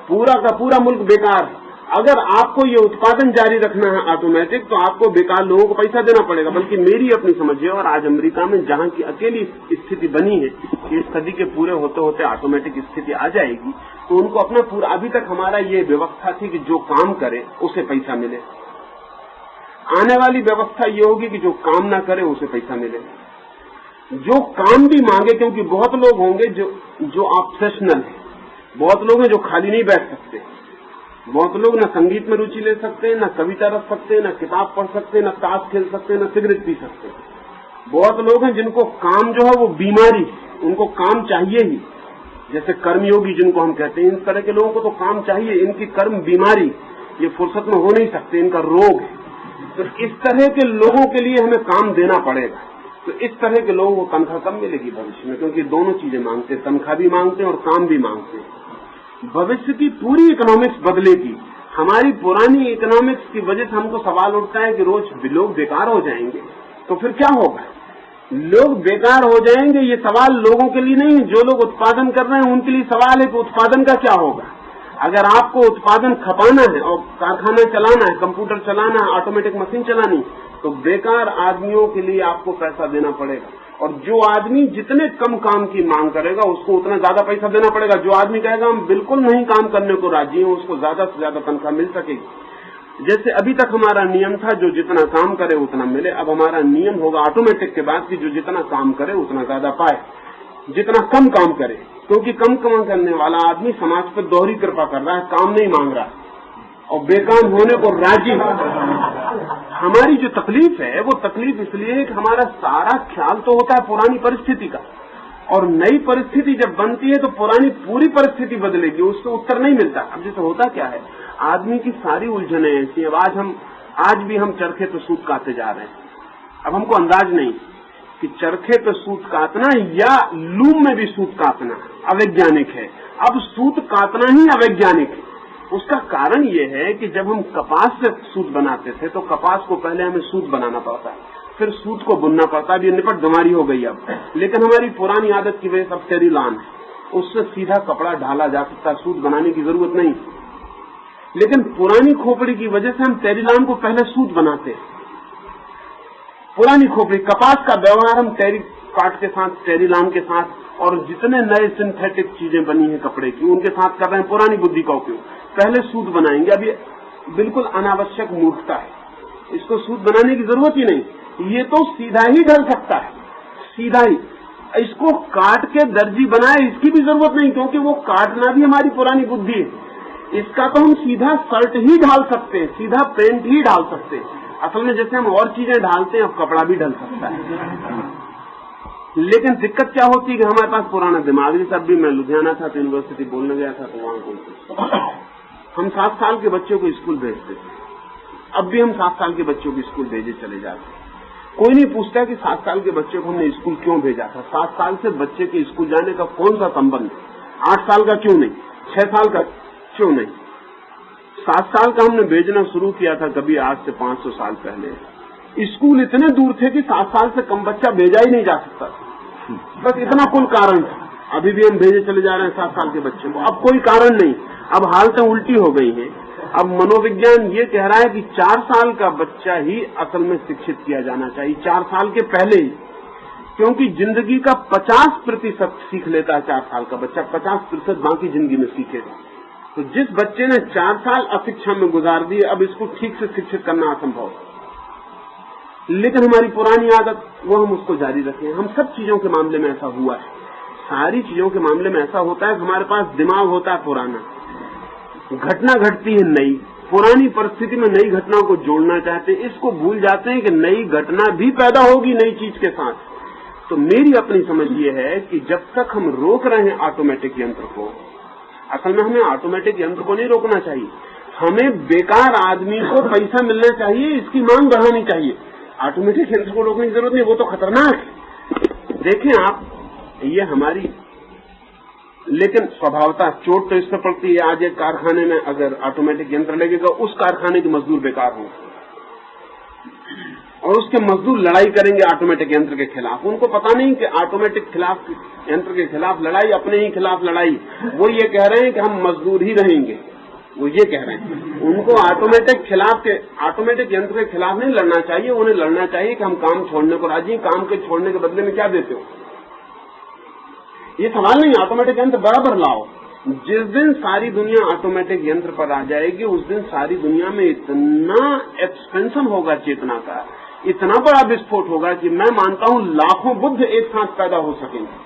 पूरा का पूरा मुल्क बेकार है। अगर आपको ये उत्पादन जारी रखना है ऑटोमेटिक, तो आपको बेकार लोगों को पैसा देना पड़ेगा। बल्कि मेरी अपनी समझ है, और आज अमेरिका में जहां की अकेली स्थिति बनी है कि इस सदी के पूरे होते होते ऑटोमेटिक स्थिति आ जाएगी, तो उनको अपना पूरा, अभी तक हमारा ये व्यवस्था थी कि जो काम करे उसे पैसा मिले, आने वाली व्यवस्था ये होगी कि जो काम ना करे उसे पैसा मिले, जो काम भी मांगे, क्योंकि बहुत लोग होंगे जो ऑब्सेशनल है, बहुत लोग हैं जो खाली नहीं बैठ सकते, बहुत लोग न संगीत में रुचि ले सकते हैं, न कविता रख सकते हैं, न किताब पढ़ सकते हैं, न ताश खेल सकते हैं, न सिगरेट पी सकते हैं। बहुत लोग हैं जिनको काम जो है वो बीमारी, उनको काम चाहिए ही, जैसे कर्मयोगी जिनको हम कहते हैं, इन तरह के लोगों को तो काम चाहिए, इनकी कर्म बीमारी, ये फुर्सत में हो नहीं सकते, इनका रोग है। तो इस तरह के लोगों के लिए हमें काम देना पड़ेगा। तो इस तरह के लोगों को तनख्वाह कम मिलेगी भविष्य में, क्योंकि दोनों चीजें मांगते हैं, तनख्वाह भी मांगते हैं और काम भी मांगते हैं। भविष्य की पूरी इकोनॉमिक्स बदलेगी। हमारी पुरानी इकोनॉमिक्स की वजह से हमको सवाल उठता है कि रोज लोग बेकार हो जाएंगे, तो फिर क्या होगा? लोग बेकार हो जाएंगे, ये सवाल लोगों के लिए नहीं है। जो लोग उत्पादन कर रहे हैं उनके लिए सवाल है कि उत्पादन का क्या होगा। अगर आपको उत्पादन खपाना है और कारखाना चलाना है, कंप्यूटर चलाना है, ऑटोमेटिक मशीन चलानी, तो बेकार आदमियों के लिए आपको पैसा देना पड़ेगा। और जो आदमी जितने कम काम की मांग करेगा उसको उतना ज्यादा पैसा देना पड़ेगा। जो आदमी कहेगा हम बिल्कुल नहीं काम करने को राजी हैं, उसको ज्यादा से ज्यादा तनख्वाह मिल सकेगी। जैसे अभी तक हमारा नियम था जो जितना काम करे उतना मिले, अब हमारा नियम होगा ऑटोमेटिक के बाद कि जो जितना काम करे उतना ज्यादा पाए, जितना कम काम करे। क्योंकि कम काम करने वाला आदमी समाज पर दोहरी कृपा कर रहा है, काम नहीं मांग रहा और बेकाम होने को राजी। हमारी जो तकलीफ है वो तकलीफ इसलिए है कि हमारा सारा ख्याल तो होता है पुरानी परिस्थिति का, और नई परिस्थिति जब बनती है तो पुरानी पूरी परिस्थिति बदलेगी, उसको उत्तर नहीं मिलता। अब जैसे होता क्या है, आदमी की सारी उलझने ऐसी। अब आज भी हम चरखे पे सूत काटते जा रहे हैं। अब हमको अंदाज नहीं कि चरखे पे सूत काटना या लूम में भी सूत काटना अवैज्ञानिक है। अब सूत काटना ही अवैज्ञानिक है। उसका कारण ये है कि जब हम कपास से सूत बनाते थे तो कपास को पहले हमें सूत बनाना पड़ता है, फिर सूत को बुनना पड़ता है। ये निपट गंवारी हो गई अब, लेकिन हमारी पुरानी आदत की वजह से अब टेरिलान है, उससे सीधा कपड़ा ढाला जा सकता है, सूत बनाने की जरूरत नहीं। लेकिन पुरानी खोपड़ी की वजह से हम टेरिलान को पहले सूत बनाते हैं। पुरानी खोपड़ी कपास का व्यवहार हम टेरी काट के साथ, टेरिलान के साथ, और जितने नए सिंथेटिक चीजें बनी है कपड़े की उनके साथ कर रहे हैं पुरानी बुद्धि का उपयोग। पहले सूत बनाएंगे। अब ये बिल्कुल अनावश्यक मूर्खता है, इसको सूत बनाने की जरूरत ही नहीं। ये तो सीधा ही ढल सकता है, सीधा ही। इसको काट के दर्जी बनाए इसकी भी जरूरत नहीं, क्योंकि वो काटना भी हमारी पुरानी बुद्धि है। इसका तो हम सीधा शर्ट ही ढाल सकते हैं, सीधा पेंट ही डाल सकते हैं। असल में जैसे हम और चीजें ढालते हैं अब कपड़ा भी ढल सकता है। लेकिन दिक्कत क्या होती है कि हमारे पास पुराना दिमाग है। तब भी मैं लुधियाना था तो यूनिवर्सिटी बोलने गया था, तो वहां बोलते हम 7 साल के बच्चों को स्कूल भेजते थे। अब भी हम 7 साल के बच्चों को स्कूल भेजे चले जाते। कोई नहीं पूछता कि 7 साल के बच्चे को हमने स्कूल क्यों भेजा था। 7 साल से बच्चे के स्कूल जाने का कौन सा संबंध है? 8 साल का क्यों नहीं, 6 साल का क्यों नहीं? 7 साल का हमने भेजना शुरू किया था कभी आज से 500 साल पहले। स्कूल इतने दूर थे कि 7 साल से कम बच्चा भेजा ही नहीं जा सकता। बस इतना कुल कारण था। अभी भी हम भेजे चले जा रहे हैं 7 साल के बच्चे को। अब कोई कारण नहीं, अब हालतें उल्टी हो गई हैं। अब मनोविज्ञान ये कह रहा है कि 4 साल का बच्चा ही असल में शिक्षित किया जाना चाहिए, 4 साल के पहले ही, क्योंकि जिंदगी का 50% सीख लेता है 4 साल का बच्चा, 50% बाकी जिंदगी में सीखेगा। तो जिस बच्चे ने 4 साल अशिक्षा में गुजार दिए, अब इसको ठीक से शिक्षित करना असंभव है। लेकिन हमारी पुरानी आदत वो हम उसको जारी रखें। हम सब चीजों के मामले में ऐसा हुआ है, सारी चीजों के मामले में ऐसा होता है कि हमारे पास दिमाग होता है पुराना, घटना घटती है नई, पुरानी परिस्थिति में नई घटनाओं को जोड़ना चाहते हैं, इसको भूल जाते हैं कि नई घटना भी पैदा होगी नई चीज के साथ। तो मेरी अपनी समझ ये है कि जब तक हम रोक रहे हैं ऑटोमेटिक यंत्र को, असल में हमें ऑटोमेटिक यंत्र को नहीं रोकना चाहिए, हमें बेकार आदमी को पैसा मिलना चाहिए, इसकी मांग बढ़ानी चाहिए। ऑटोमेटिक यंत्र को रोकने की जरूरत नहीं, वो तो खतरनाक है। देखें आप, ये हमारी, लेकिन स्वभावता चोट तो इससे पड़ती है। आज एक कारखाने में अगर ऑटोमेटिक यंत्र लगेगा, उस कारखाने के मजदूर बेकार होंगे और उसके मजदूर लड़ाई करेंगे ऑटोमेटिक यंत्र के खिलाफ। उनको पता नहीं कि ऑटोमेटिक खिलाफ यंत्र के खिलाफ लड़ाई अपने ही खिलाफ लड़ाई। वो ये कह रहे हैं कि हम मजदूर ही रहेंगे, वो ये कह रहे हैं। उनको ऑटोमेटिक यंत्र के खिलाफ नहीं लड़ना चाहिए, उन्हें लड़ना चाहिए कि हम काम छोड़ने को राजी, काम के छोड़ने के बदले में क्या देते हो। ये सवाल नहीं, ऑटोमेटिक यंत्र बराबर लाओ। जिस दिन सारी दुनिया ऑटोमेटिक यंत्र पर आ जाएगी, उस दिन सारी दुनिया में इतना एक्सपेंशन होगा चेतना का, इतना बड़ा विस्फोट होगा कि मैं मानता हूं लाखों बुद्ध एक साथ पैदा हो सकेंगे।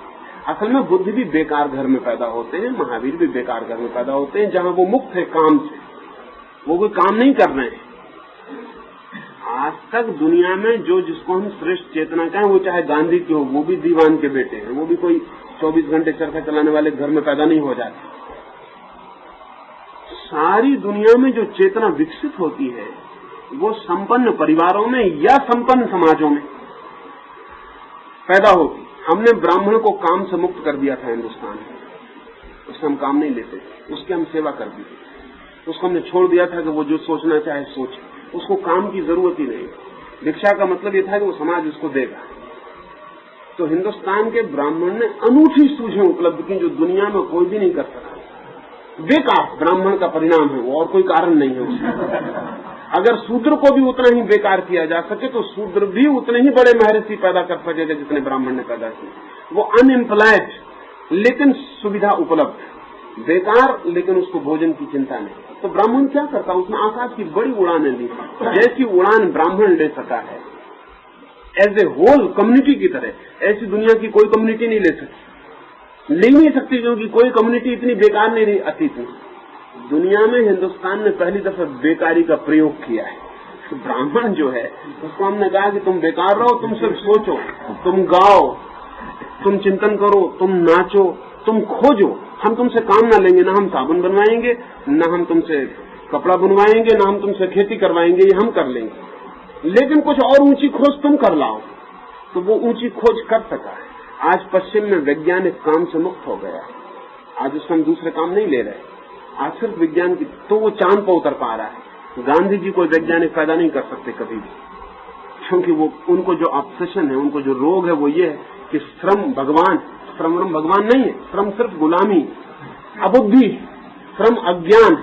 असल में बुद्ध भी बेकार घर में पैदा होते हैं, महावीर भी बेकार घर में पैदा होते हैं, जहां वो मुक्त है काम से, वो कोई काम नहीं कर रहे हैं। आज तक दुनिया में जो जिसको हम श्रेष्ठ चेतना कहें, वो चाहे गांधी की हो, वो भी दीवान के बेटे हैं, वो भी कोई 24 घंटे चरखा चलाने वाले घर में पैदा नहीं हो जाते। सारी दुनिया में जो चेतना विकसित होती है वो संपन्न परिवारों में या संपन्न समाजों में पैदा होती। हमने ब्राह्मण को काम से मुक्त कर दिया था हिंदुस्तान में, उससे हम काम नहीं लेते, उसकी हम सेवा कर दी। उसको हमने छोड़ दिया था कि वो जो सोचना चाहे सोचे, उसको काम की जरूरत ही नहीं। भिक्षा का मतलब ये था कि वो समाज उसको देगा। तो हिंदुस्तान के ब्राह्मण ने अनूठी सूझें उपलब्ध की जो दुनिया में कोई भी नहीं कर सका। बेकार ब्राह्मण का परिणाम है वो, और कोई कारण नहीं है उसका। अगर शूद्र को भी उतना ही बेकार किया जा सके तो शूद्र भी उतने ही बड़े महर्षि पैदा कर सकेगा जितने ब्राह्मण ने पैदा किए। वो अनएम्प्लॉयड लेकिन सुविधा उपलब्ध, बेकार लेकिन उसको भोजन की चिंता नहीं। तो ब्राह्मण क्या करता, उसने आकाश की बड़ी उड़ानें ली, जैसी उड़ान ब्राह्मण ले सका है एज ए होल कम्युनिटी की तरह, ऐसी दुनिया की कोई कम्युनिटी नहीं ले सकती, ले नहीं सकती, क्योंकि कोई कम्युनिटी इतनी बेकार नहीं रही अतीत में। दुनिया में हिंदुस्तान ने पहली दफा बेकारी का प्रयोग किया है। तो ब्राह्मण जो है उसको हमने कहा कि तुम बेकार रहो, तुम सिर्फ सोचो, तुम गाओ, तुम चिंतन करो, तुम नाचो, तुम खोजो, हम तुमसे काम ना लेंगे, ना हम साबुन बनवाएंगे, ना हम तुमसे कपड़ा बनवाएंगे, ना हम तुमसे खेती करवाएंगे, ये हम कर लेंगे, लेकिन कुछ और ऊंची खोज तुम कर लाओ। तो वो ऊंची खोज कर सका है। आज पश्चिम में वैज्ञानिक काम से मुक्त हो गया, आज उससे हम दूसरे काम नहीं ले रहे, आज सिर्फ विज्ञान की, तो वो चांद पर उतर पा रहा है। गांधी जी कोई वैज्ञानिक पैदा नहीं कर सकते कभी भी, क्योंकि वो उनको जो ऑब्सेशन है, उनको जो रोग है वो ये है कि श्रम भगवान, श्रम भगवान नहीं है, श्रम सिर्फ गुलामी, अबुद्धि, श्रम अज्ञान।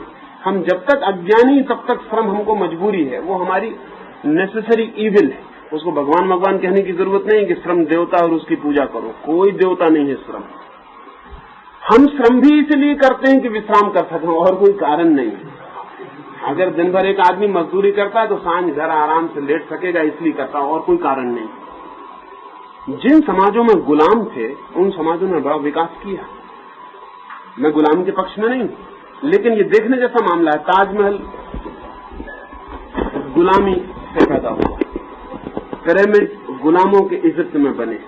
हम जब तक अज्ञानी तब तक श्रम हमको मजबूरी है, वो हमारी नेसेसरी इविल है। उसको भगवान भगवान कहने की जरूरत नहीं है कि श्रम देवता और उसकी पूजा करो, कोई देवता नहीं है श्रम। हम श्रम भी इसलिए करते हैं कि विश्राम कर सकें, और कोई कारण नहीं है। अगर दिन भर एक आदमी मजदूरी करता है तो सांझ घर आराम से लेट सकेगा, इसलिए करता है, और कोई कारण नहीं। जिन समाजों में गुलाम थे उन समाजों ने बड़ा विकास किया। मैं गुलाम के पक्ष में नहीं हूं, लेकिन ये देखने जैसा मामला है। ताजमहल गुलामी से पैदा हुआ, पिरामिड गुलामों के इज्जत में बने।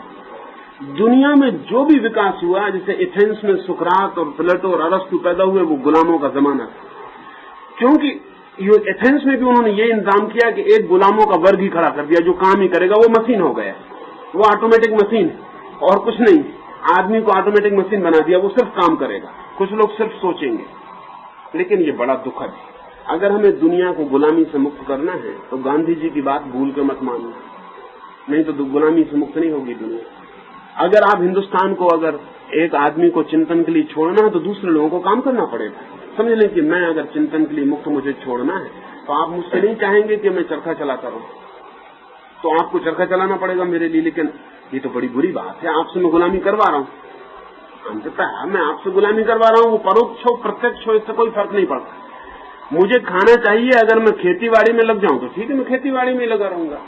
दुनिया में जो भी विकास हुआ, जैसे एथेंस में सुकरात और प्लेटो और अरस्तु पैदा हुए, वो गुलामों का जमाना था। क्योंकि एथेंस में भी उन्होंने ये इंतजाम किया कि एक गुलामों का वर्ग ही खड़ा कर दिया, जो काम ही करेगा, वो मशीन हो गया, वो ऑटोमेटिक मशीन और कुछ नहीं। आदमी को ऑटोमेटिक मशीन बना दिया, वो सिर्फ काम करेगा, कुछ लोग सिर्फ सोचेंगे। लेकिन ये बड़ा दुखद है। अगर हमें दुनिया को गुलामी से मुक्त करना है तो गांधी जी की बात भूल के मत मानना, नहीं तो गुलामी से मुक्त नहीं होगी दुनिया। अगर आप हिंदुस्तान को, अगर एक आदमी को चिंतन के लिए छोड़ना है तो दूसरे लोगों को काम करना पड़ेगा। समझ लें कि मैं अगर चिंतन के लिए मुक्त मुझे छोड़ना है तो आप मुझसे नहीं चाहेंगे कि मैं चरखा चलाता रहूं, तो आपको चरखा चलाना पड़ेगा मेरे लिए। लेकिन ये तो बड़ी बुरी बात है, आपसे मैं गुलामी करवा रहा हूं। अंततः मैं आपसे गुलामी करवा रहा हूं, वो परोक्ष हो प्रत्यक्ष हो, इससे कोई फर्क नहीं पड़ता। मुझे खाना चाहिए, अगर मैं खेतीबाड़ी में लग जाऊं तो ठीक है, मैं खेतीबाड़ी में लगा रहूंगा,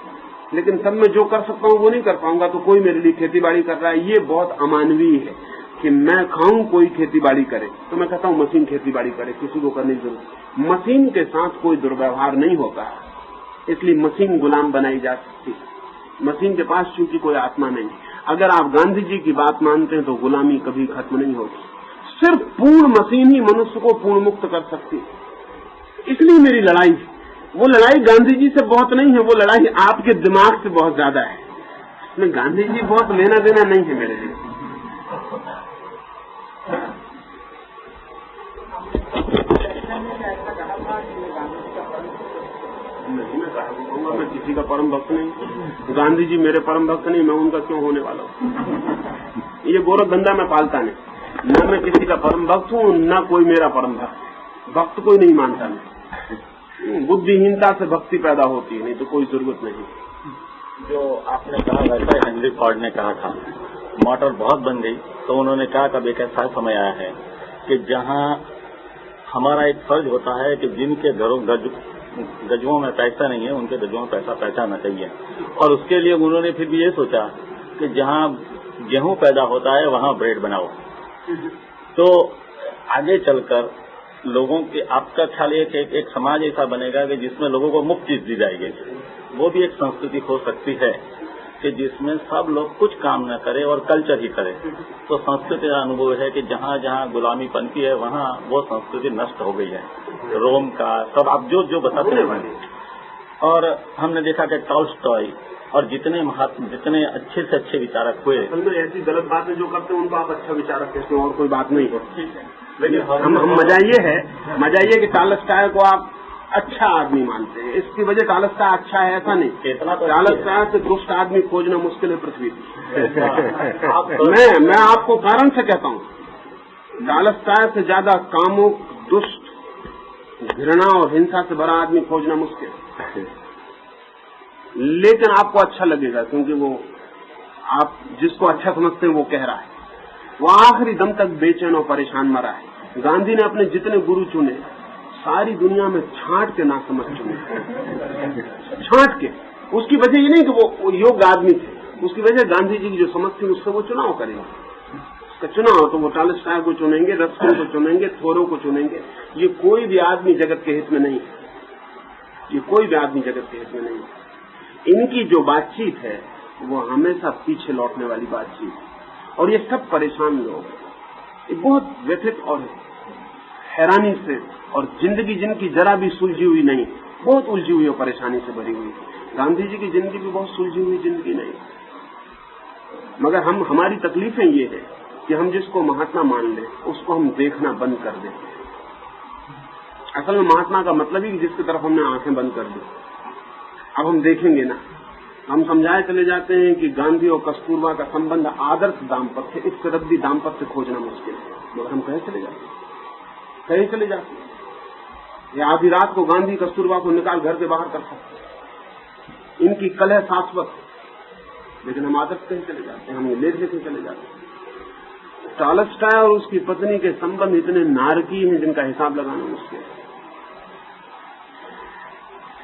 लेकिन सब मैं जो कर सकता हूं वो नहीं कर पाऊंगा तो कोई मेरे लिए खेतीबाड़ी कर रहा है। ये बहुत अमानवीय है कि मैं खाऊं कोई खेतीबाड़ी करे, तो मैं कहता हूं मशीन खेतीबाड़ी करे, किसी को करने की जरूरत। मशीन के साथ कोई दुर्व्यवहार नहीं होता, इसलिए मशीन गुलाम बनाई जा सकती है। मशीन के पास चूंकि कोई आत्मा नहीं। अगर आप गांधी जी की बात मानते हैं तो गुलामी कभी खत्म नहीं होगी। सिर्फ पूर्ण मशीन ही मनुष्य को पूर्ण मुक्त कर सकती है। इसलिए मेरी लड़ाई, वो लड़ाई गांधी जी से बहुत नहीं है, वो लड़ाई आपके दिमाग से बहुत ज्यादा है। इसमें गांधी जी बहुत लेना देना नहीं है मेरे लिए। मैं किसी का परम भक्त नहीं, गांधी जी मेरे परम भक्त नहीं, मैं उनका क्यों होने वाला हूँ। ये गोरख धंधा मैं पालता नहीं, न मैं किसी का परम भक्त हूँ, न कोई मेरा परम भक्त। भक्त कोई नहीं मानता मैं। बुद्धिहीनता से भक्ति पैदा होती है, नहीं तो कोई जरूरत नहीं। जो आपने कहा वैसा ही हेनरी फोर्ड ने कहा था, मोटर बहुत बन गई तो उन्होंने कहा कभी एक ऐसा समय आया है कि जहाँ हमारा एक फर्ज होता है कि जिनके घरों गजुओं में पैसा नहीं है उनके गजुओं में पैसा पहुंचाना चाहिए। और उसके लिए उन्होंने फिर भी ये सोचा कि जहाँ गेहूं पैदा होता है वहाँ ब्रेड बनाओ। तो आगे चलकर लोगों के, आपका ख्याल एक समाज ऐसा बनेगा कि जिसमें लोगों को मुफ्त चीज दी जाएगी, वो भी एक संस्कृति हो सकती है। कि जिसमें सब लोग कुछ काम न करे और कल्चर ही करे। तो संस्कृति का अनुभव है कि जहाँ जहाँ गुलामी पनती है वहाँ वो संस्कृति नष्ट हो गई है। रोम का सब आप जो बताते हैं। और हमने देखा कि टॉल्स्टॉय और जितने अच्छे से अच्छे विचारक हुए। ऐसी गलत बातें जो करते हैं उनको आप अच्छा विचारक कहते हैं और कोई बात नहीं है। लेकिन हम मजा ये कि टॉल्स्टॉय को आप अच्छा आदमी मानते हैं। इसकी वजह टॉल्स्टॉय अच्छा है ऐसा नहीं। टॉल्स्टॉय से दुष्ट आदमी खोजना मुश्किल है पृथ्वी पर। मैं आपको कारण से कहता हूँ, टॉल्स्टॉय से ज्यादा कामुक, दुष्ट, घृणा और हिंसा से बड़ा आदमी खोजना मुश्किल है। लेकिन आपको अच्छा लगेगा क्योंकि वो आप जिसको अच्छा समझते हैं वो कह रहा है। वो आखिरी दम तक बेचैन और परेशान मरा है। गांधी ने अपने जितने गुरु चुने सारी दुनिया में छांट के ना समझ चुने, छांट के। उसकी वजह ये नहीं कि वो योग्य आदमी थे, उसकी वजह गांधी जी की जो समझ थी उससे वो चुनाव करेंगे। उसका चुनाव तो वो टॉल्स्टॉय को चुनेंगे, रस्किन को चुनेंगे, थोरो को चुनेंगे। ये कोई भी आदमी जगत के हित में नहीं है। ये कोई भी आदमी जगत के हित में नहीं है। इनकी जो बातचीत है वो हमेशा पीछे लौटने वाली बातचीत है। और ये सब परेशान लोग, ये बहुत व्यथित और हैरानी से, और जिंदगी जिनकी जरा भी सुलझी हुई नहीं, बहुत उलझी हुई और परेशानी से भरी हुई। गांधी जी की जिंदगी भी बहुत सुलझी हुई जिंदगी नहीं। मगर हमारी तकलीफें ये है कि हम जिसको महात्मा मान लें उसको हम देखना बंद कर दें। असल में महात्मा का मतलब ही जिसकी तरफ हमने आंखें बंद कर दी। अब हम देखेंगे ना, हम समझाए चले जाते हैं कि गांधी और कस्तूरबा का संबंध आदर्श दाम्पत्य, इससे रद्दी दाम्पत्य खोजना मुश्किल है। मगर हम कहे चले जाते हैं या आधी रात को गांधी कस्तूरबा को निकाल घर के बाहर कर सकते। इनकी कलह शाश्वत, लेकिन हम आदर्श कहे चले जाते हैं, हम लेख लेके चले जाते हैं। टॉल्स्टॉय और उसकी पत्नी के संबंध इतने नारकीय हैं जिनका हिसाब लगाना मुश्किल है।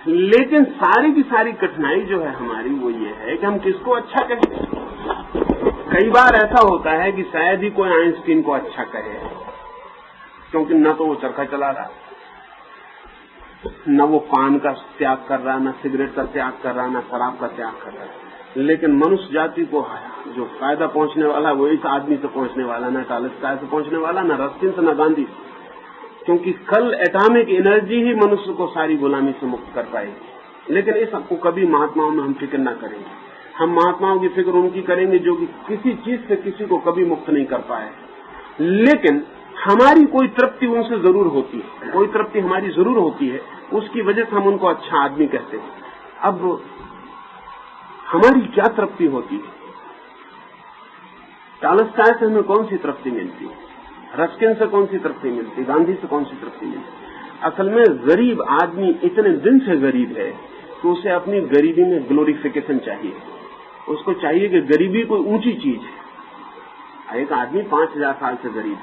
लेकिन सारी की सारी कठिनाई जो है हमारी वो ये है कि हम किसको अच्छा कहें। कई बार ऐसा होता है कि शायद ही कोई आइंस्टीन को अच्छा कहे, क्योंकि न तो वो चरखा चला रहा, न वो पान का त्याग कर रहा, न सिगरेट का त्याग कर रहा, न शराब का त्याग कर रहा। लेकिन मनुष्य जाति को जो फायदा पहुंचने वाला वो इस आदमी से पहुंचने वाला, न टॉल्स्टॉय से पहुंचने वाला, न रस्किन से, न गांधी से। क्योंकि कल एटॉमिक एनर्जी ही मनुष्य को सारी गुलामी से मुक्त कर पाएगी। लेकिन इस सबको कभी महात्माओं में हम फिक्र न करेंगे। हम महात्माओं की फिक्र उनकी करेंगे जो कि किसी चीज से किसी को कभी मुक्त नहीं कर पाए। लेकिन हमारी कोई तृप्ति उनसे जरूर होती है, कोई तृप्ति हमारी जरूर होती है, उसकी वजह से हम उनको अच्छा आदमी कहते हैं। अब हमारी क्या तृप्ति होती है? टॉल्स्टॉय से हमें कौन सी तृप्ति मिलती है? रस्किन से कौन सी तृप्ति मिलती? गांधी से कौन सी तृप्ति मिलती? असल में गरीब आदमी इतने दिन से गरीब है कि उसे अपनी गरीबी में ग्लोरिफिकेशन चाहिए। उसको चाहिए कि गरीबी कोई ऊंची चीज है। एक आदमी 5000 साल से गरीब है,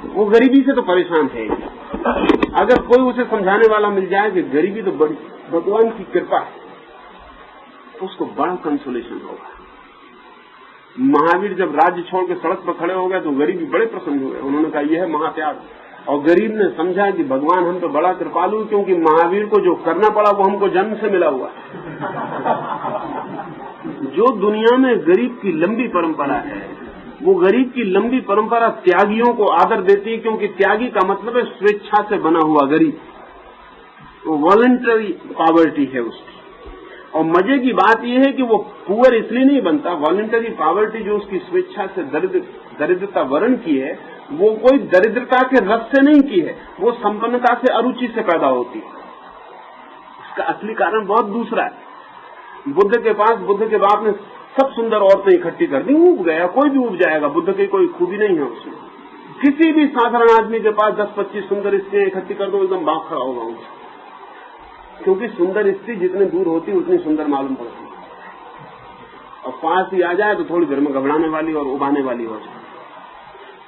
वो गरीबी से तो परेशान है। अगर कोई उसे समझाने वाला मिल जाए कि गरीबी तो बड़ी भगवान की कृपा है, तो उसको बड़ा कंसोलेशन होगा। महावीर जब राज्य छोड़ के सड़क पर खड़े हो गए तो गरीबी बड़े प्रसन्न हुए। उन्होंने कहा यह है महात्याग। और गरीब ने समझा कि भगवान हम तो बड़ा कृपालु, क्योंकि महावीर को जो करना पड़ा वो हमको जन्म से मिला हुआ। जो दुनिया में गरीब की लंबी परंपरा है, वो गरीब की लंबी परंपरा त्यागियों को आदर देती है, क्योंकि त्यागी का मतलब है स्वेच्छा से बना हुआ गरीब। वो वॉलंटरी पॉवर्टी है उसकी। और मजे की बात यह है कि वो पुअर इसलिए नहीं बनता। वॉलंटरी पॉवर्टी जो उसकी स्वेच्छा से दरिद्रता वर्ण की है, वो कोई दरिद्रता के रस से नहीं की है, वो संपन्नता से, अरुचि से पैदा होती है। उसका असली कारण बहुत दूसरा है। बुद्ध के पास बुद्ध के बाप ने सब सुंदर औरतें इकट्ठी कर दी, उब गया। कोई भी उब जाएगा, बुद्ध की कोई खूबी नहीं है उसमें। किसी भी साधारण आदमी के पास 10-25 सुंदर स्त्रियां इकट्ठी कर दो, एकदम बाप खड़ा होगा उनसे। क्योंकि सुंदर स्त्री जितने दूर होती उतनी सुंदर मालूम पड़ती है, और पास ही आ जाए तो थोड़ी देर में घबराने वाली और उबाने वाली हो जाए।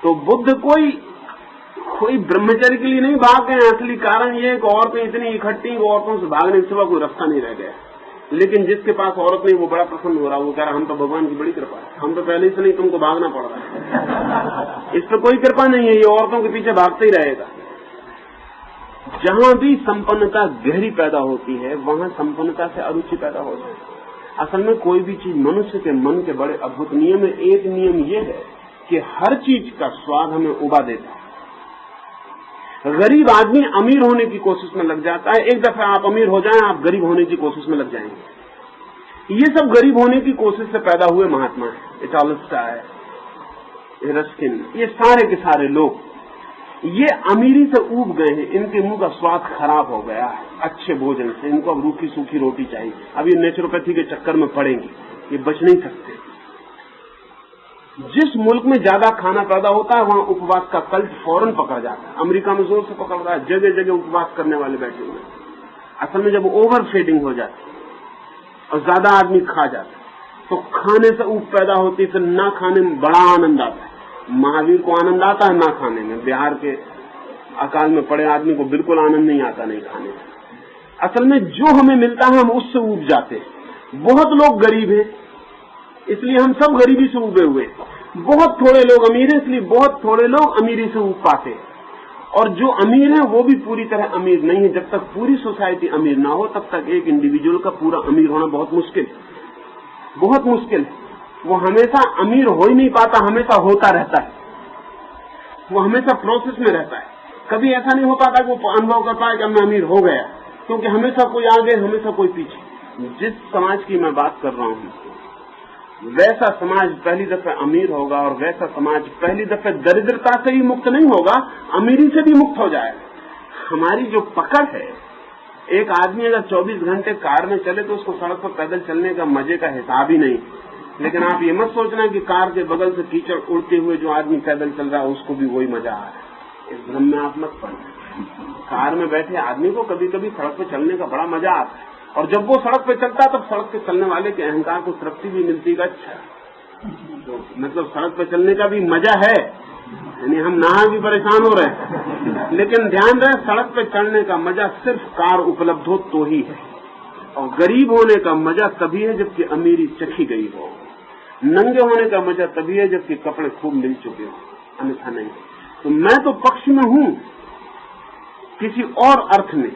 तो बुद्ध कोई ब्रह्मचर्य के लिए नहीं भाग गए। असली कारण ये है कि औरतें इतनी इकट्ठी, वो औरतों से भागने के सिवा कोई रास्ता नहीं रह गया। लेकिन जिसके पास औरत नहीं वो बड़ा प्रसन्न हो रहा, वो कह रहा हम तो भगवान की बड़ी कृपा है, हम तो पहले से नहीं, तुमको भागना पड़ रहा है। इस पर कोई कृपा नहीं है, ये औरतों के पीछे भागते ही रहेगा। जहां भी संपन्नता गहरी पैदा होती है वहां संपन्नता से अरुचि पैदा हो जाती है। असल में कोई भी चीज मनुष्य के मन के बड़े अद्भुत नियम है। एक नियम ये है कि हर चीज का स्वाद हमें उबा देता है। गरीब आदमी अमीर होने की कोशिश में लग जाता है, एक दफा आप अमीर हो जाएं, आप गरीब होने की कोशिश में लग जाएंगे। ये सब गरीब होने की कोशिश से पैदा हुए महात्मा है, टॉलस्टॉय, रस्किन, ये सारे के सारे लोग ये अमीरी से ऊब गए हैं। इनके मुंह का स्वाद खराब हो गया है अच्छे भोजन से। इनको अब रूखी सूखी रोटी चाहिए। अब ये नेचुरोपैथी के चक्कर में पड़ेंगे, ये बच नहीं सकते। जिस मुल्क में ज्यादा खाना पैदा होता है वहां उपवास का कल्ट फौरन पकड़ जाता है। अमेरिका में जोर से पकड़ रहा है, जगह जगह उपवास करने वाले बैठे हुए। असल में जब ओवर फीडिंग हो जाती और ज्यादा आदमी खा जाता तो खाने से ऊब पैदा होती, फिर ना खाने में बड़ा आनंद आता है। महावीर को आनंद आता है ना खाने में, बिहार के अकाल में पड़े आदमी को बिल्कुल आनंद नहीं आता नहीं खाने में। असल में जो हमें मिलता है हम उससे ऊब जाते हैं। बहुत लोग गरीब हैं इसलिए हम सब गरीबी से ऊबे हुए। बहुत थोड़े लोग अमीर हैं इसलिए बहुत थोड़े लोग अमीरी से ऊब पाते हैं। और जो अमीर है वो भी पूरी तरह अमीर नहीं है। जब तक पूरी सोसाइटी अमीर ना हो तब तक एक इंडिविजुअल का पूरा अमीर होना बहुत मुश्किल है, बहुत मुश्किल है। वो हमेशा अमीर हो ही नहीं पाता, हमेशा होता रहता है। वो हमेशा प्रोसेस में रहता है। कभी ऐसा नहीं हो पाता कि वो अनुभव कर पाए कि मैं अमीर हो गया, क्योंकि हमेशा कोई आगे हमेशा कोई पीछे। जिस समाज की मैं बात कर रहा हूं वैसा समाज पहली दफे अमीर होगा और वैसा समाज पहली दफे दरिद्रता से ही मुक्त नहीं होगा, अमीरी से भी मुक्त हो जाएगा। हमारी जो पकड़ है, एक आदमी अगर 24 घंटे कार में चले तो उसको सड़क पर पैदल चलने का मजे का हिसाब ही नहीं। लेकिन आप ये मत सोचना कि कार के बगल से कीचड़ उड़ते हुए जो आदमी पैदल चल रहा है उसको भी वही मजा आ रहा है। इस भ्रम में आप मत पड़ना। कार में बैठे आदमी को कभी कभी सड़क पे चलने का बड़ा मजा आता है, और जब वो सड़क पे चलता है तब सड़क पे चलने वाले के अहंकार को तृप्ति भी मिलती है। अच्छा, तो मतलब सड़क पे चलने का भी मजा है, यानी हम नहा भी परेशान हो रहे हैं। लेकिन ध्यान रहे, सड़क पे चढ़ने का मजा सिर्फ कार उपलब्ध हो तो ही है। और गरीब होने का मजा तभी है जबकि अमीरी चखी गई हो। नंगे होने का मजा तभी है जबकि कपड़े खूब मिल चुके हो, अन्यथा नहीं। तो मैं तो पक्ष में हूं किसी और अर्थ में।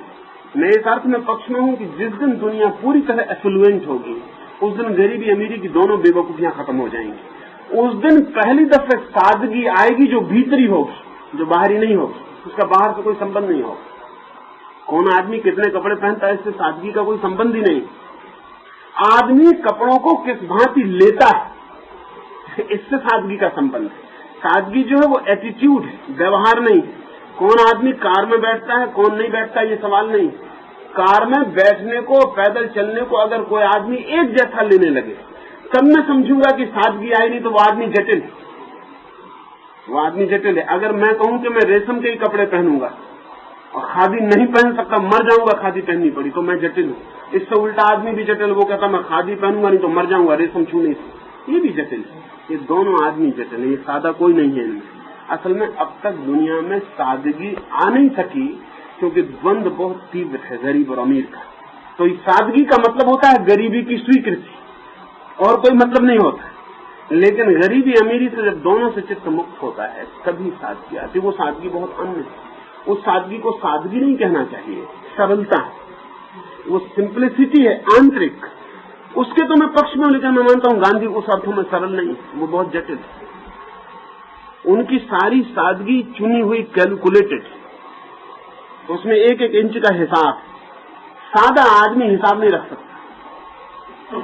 मैं इस अर्थ में पक्ष में हूं कि जिस दिन दुनिया पूरी तरह एफ्लुएंट होगी उस दिन गरीबी अमीरी की दोनों बेवकूफियां खत्म हो जाएंगी। उस दिन पहली दफे सादगी आएगी जो भीतरी होगी, जो बाहरी नहीं होगी। उसका बाहर से कोई संबंध नहीं होगा। कौन आदमी कितने कपड़े पहनता है इससे सादगी का कोई संबंध ही नहीं। आदमी कपड़ों को किस भांति लेता है इससे सादगी का संबंध है। सादगी जो है वो एटीट्यूड है, व्यवहार नहीं। कौन आदमी कार में बैठता है कौन नहीं बैठता ये सवाल नहीं। कार में बैठने को, पैदल चलने को अगर कोई आदमी एक जैसा लेने लगे तब मैं समझूंगा कि सादगी आई, नहीं तो वो आदमी जटिल है। वो आदमी जटिल है। अगर मैं कहूं कि मैं रेशम के ही कपड़े पहनूंगा और खादी नहीं पहन सकता, मर जाऊंगा खादी पहननी पड़ी, तो मैं जटिल हूं। इससे उल्टा आदमी भी जटिल, वो कहता मैं खादी पहनूंगा नहीं तो मर जाऊंगा, रेशम छू नहीं सकता, ये भी जटिल है। ये दोनों आदमी जटिल है, ये सादा कोई नहीं है इनमें। असल में अब तक दुनिया में सादगी आ नहीं सकी क्योंकि द्वंद्व बहुत तीव्र है गरीब और अमीर का। तो इस सादगी का मतलब होता है गरीबी की स्वीकृति, और कोई मतलब नहीं होता। लेकिन गरीबी अमीरी से जब दोनों से चित्त मुक्त होता है तभी सादगी आती। वो सादगी बहुत अन्य है। उस सादगी को सादगी नहीं कहना चाहिए, सरलता है, वो सिंप्लिसिटी है, आंतरिक। उसके तो मैं पक्ष में हूं, लेकिन मैं मानता हूं गांधी उस अर्थों में सरल नहीं, वो बहुत जटिल है। उनकी सारी सादगी चुनी हुई, कैलकुलेटेड, उसमें एक एक इंच का हिसाब। सादा आदमी हिसाब नहीं रख सकता।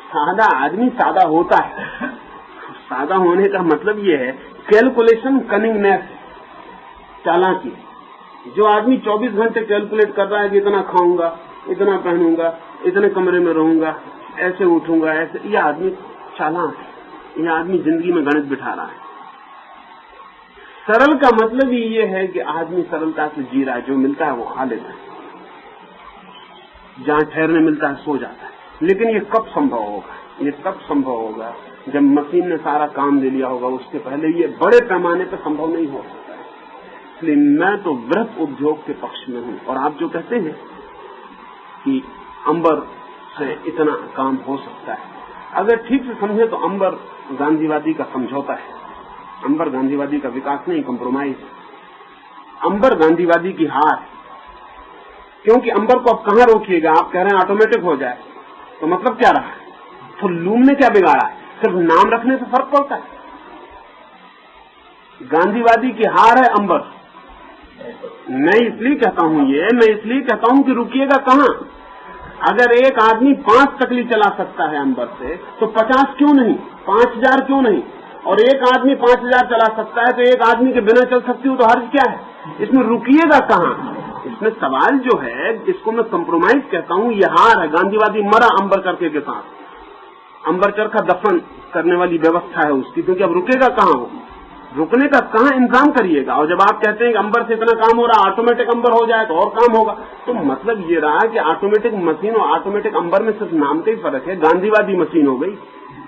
सादा आदमी सादा होता है। सादा होने का मतलब ये है कैलकुलेशन, कनिंगनेस, चालाकी। जो आदमी 24 घंटे कैलकुलेट कर रहा है कि इतना खाऊंगा, इतना पहनूंगा, इतने कमरे में रहूंगा, ऐसे उठूंगा, ऐसे, ये आदमी चालाक है। ये आदमी जिंदगी में गणित बिठा रहा है। सरल का मतलब ही ये है कि आदमी सरलता से जी रहा है, जो मिलता है वो खा लेता है, जहां ठहरने मिलता है सो जाता है। लेकिन ये कब संभव होगा? ये तब संभव होगा जब मशीन ने सारा काम ले लिया होगा। उसके पहले ये बड़े पैमाने पर संभव नहीं हो सकता है। इसलिए मैं तो वृहत उद्योग के पक्ष में हूं। और आप जो कहते हैं कि अंबर से इतना काम हो सकता है, अगर ठीक से समझे तो अंबर गांधीवादी का समझौता है। अंबर गांधीवादी का विकास नहीं, कंप्रोमाइज। अंबर गांधीवादी की हार, क्योंकि अंबर को आप कहां रोकिएगा? आप कह रहे हैं ऑटोमेटिक हो जाए, तो मतलब क्या रहा? तो लूम ने क्या बिगाड़ा है? सिर्फ नाम रखने से फर्क पड़ता है। गांधीवादी की हार है अंबर। मैं इसलिए कहता हूं कि रुकिएगा कहां? अगर एक आदमी 5 तकली चला सकता है अंबर से, तो 50 क्यों नहीं, 5000 क्यों नहीं? और एक आदमी 5000 चला सकता है, तो एक आदमी के बिना चल सकती हो तो हर्ज क्या है? इसमें रुकिएगा कहां? इसमें सवाल जो है, जिसको मैं कंप्रोमाइज कहता हूं, यह हार है। गांधीवादी मरा अंबर चरखे के साथ। अंबर चरखा दफन करने वाली व्यवस्था है उसकी, क्योंकि अब रुकेगा कहां हो? रुकने का कहां इंतजाम करिएगा? और जब आप कहते हैं कि अंबर से इतना काम हो रहा, ऑटोमेटिक अंबर हो जाए तो और काम होगा, तो मतलब ये रहा कि ऑटोमेटिक मशीन और ऑटोमेटिक अंबर में सिर्फ नाम का ही फर्क है। गांधीवादी मशीन हो गई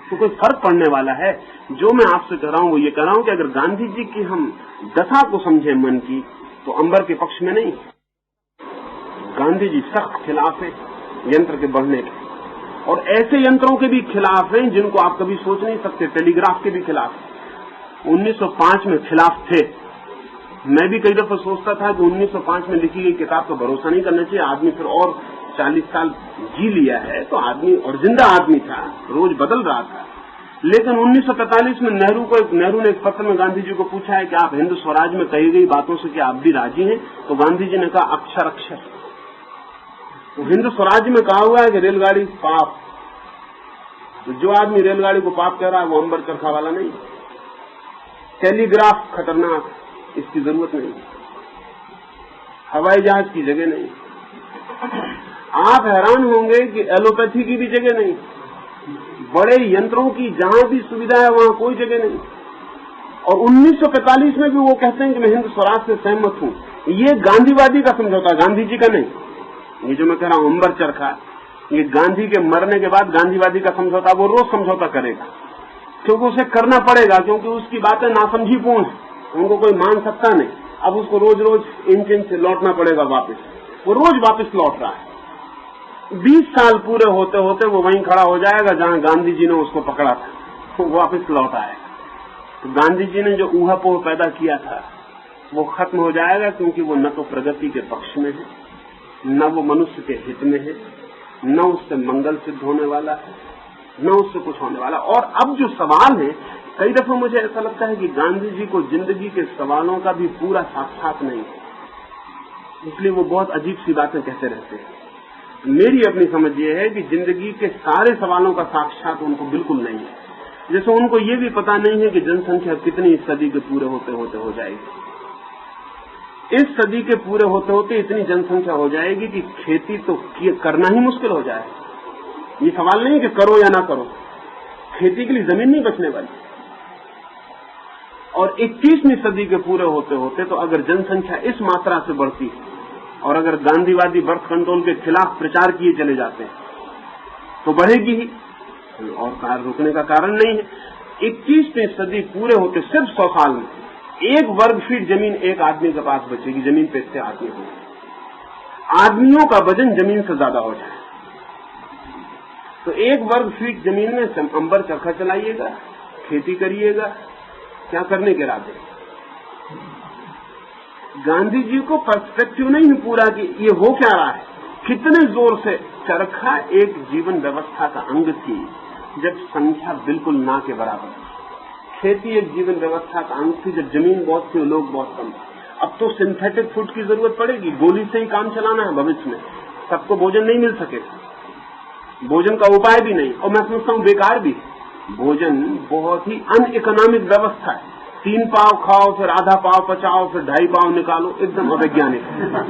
तो कोई फर्क पड़ने वाला है? जो मैं आपसे कह रहा हूं वो ये कह रहा हूं कि अगर गांधी जी की हम दशा को समझे मन की, तो अंबर के पक्ष में नहीं। गांधी जी सख्त खिलाफ है यंत्र के बढ़ने के, और ऐसे यंत्रों के भी खिलाफ हैं जिनको आप कभी सोच नहीं सकते। टेलीग्राफ के भी खिलाफ 1905 में खिलाफ थे। मैं भी कई दफा सोचता था कि 1905 में लिखी गई किताब का भरोसा नहीं करना चाहिए। आदमी फिर और 40 साल जी लिया है, तो आदमी और जिंदा आदमी था, रोज बदल रहा था। लेकिन 1945 में नेहरू ने एक पत्र में गांधी जी को पूछा है कि आप हिंद स्वराज में कही गई बातों से क्या आप भी राजी हैं? तो गांधी जी ने कहा अक्षर अक्षर। तो हिंद स्वराज में कहा हुआ है कि रेलगाड़ी पाप। तो जो आदमी रेलगाड़ी को पाप कह रहा है वो अंबर चरखा वाला नहीं। टेलीग्राफ खतरनाक, इसकी जरूरत नहीं। हवाई जहाज की जगह नहीं। आप हैरान होंगे कि एलोपैथी की भी जगह नहीं। बड़े यंत्रों की जहां भी सुविधा है वहां कोई जगह नहीं। और 1945 में भी वो कहते हैं कि मैं हिंद स्वराज से सहमत हूं। ये गांधीवादी का समझौता, गांधी जी का नहीं। ये जो मैं कह रहा हूं अंबर चरखा, ये गांधी के मरने के बाद गांधीवादी का समझौता, वो रोज समझौता करेगा, क्योंकि उसे करना पड़ेगा, क्योंकि उसकी बातें नासमझीपूर्ण है, उनको कोई मान सकता नहीं। अब उसको रोज रोज इंच से लौटना पड़ेगा वापस। वो रोज वापस लौट रहा है। 20 साल पूरे होते होते वो वहीं खड़ा हो जाएगा जहां गांधी जी ने उसको पकड़ा था, वो वापस लौट आएगा। तो गांधी जी ने जो ऊहापोह पैदा किया था वो खत्म हो जाएगा, क्योंकि वो न तो प्रगति के पक्ष में है, न वो मनुष्य के हित में है, न उससे मंगल सिद्ध होने वाला है, न उससे कुछ होने वाला। और अब जो सवाल है, कई दफा मुझे ऐसा लगता है कि गांधी जी को जिंदगी के सवालों का भी पूरा साक्षात नहीं है, इसलिए वो बहुत अजीब सी बातें कहते रहते हैं। मेरी अपनी समझ ये है कि जिंदगी के सारे सवालों का साक्षात उनको बिल्कुल नहीं है। जैसे उनको ये भी पता नहीं है कि जनसंख्या कितनी इस सदी के पूरे होते होते हो जाएगी। इस सदी के पूरे होते होते इतनी जनसंख्या हो जाएगी कि खेती तो करना ही मुश्किल हो जाएगा। ये सवाल नहीं कि करो या ना करो, खेती के लिए जमीन नहीं बचने वाली। और 21वीं सदी के पूरे होते होते तो अगर जनसंख्या इस मात्रा से बढ़ती है, और अगर गांधीवादी बर्थ कंट्रोल के खिलाफ प्रचार किए चले जाते हैं, तो बढ़ेगी ही, और रुकने का कारण नहीं है। 21वीं सदी पूरे होते सिर्फ 100 साल में 1 वर्ग फीट जमीन एक आदमी के पास बचेगी। जमीन पे इतने आदमी होंगे, आदमियों का वजन जमीन से ज्यादा हो जाए, तो 1 वर्ग फीट जमीन में अंबर चरखा चलाइएगा, खेती करिएगा, क्या करने के इरादे? गांधी जी को पर्सपेक्टिव नहीं है पूरा कि ये हो क्या रहा है, कितने जोर से। चरखा एक जीवन व्यवस्था का अंग थी जब संख्या बिल्कुल ना के बराबर। खेती एक जीवन व्यवस्था का अंग थी जब जमीन बहुत थी और लोग बहुत कम। अब तो सिंथेटिक फूड की जरूरत पड़ेगी, गोली से ही काम चलाना है भविष्य में। सबको भोजन नहीं मिल सकेगा, भोजन का उपाय भी नहीं, और मैं समझता हूं बेकार भी। भोजन बहुत ही अनइकोनॉमिक व्यवस्था है। 3 पाव खाओ, फिर आधा पाव पचाओ, फिर 2.5 पाव निकालो, एकदम अवैज्ञानिक,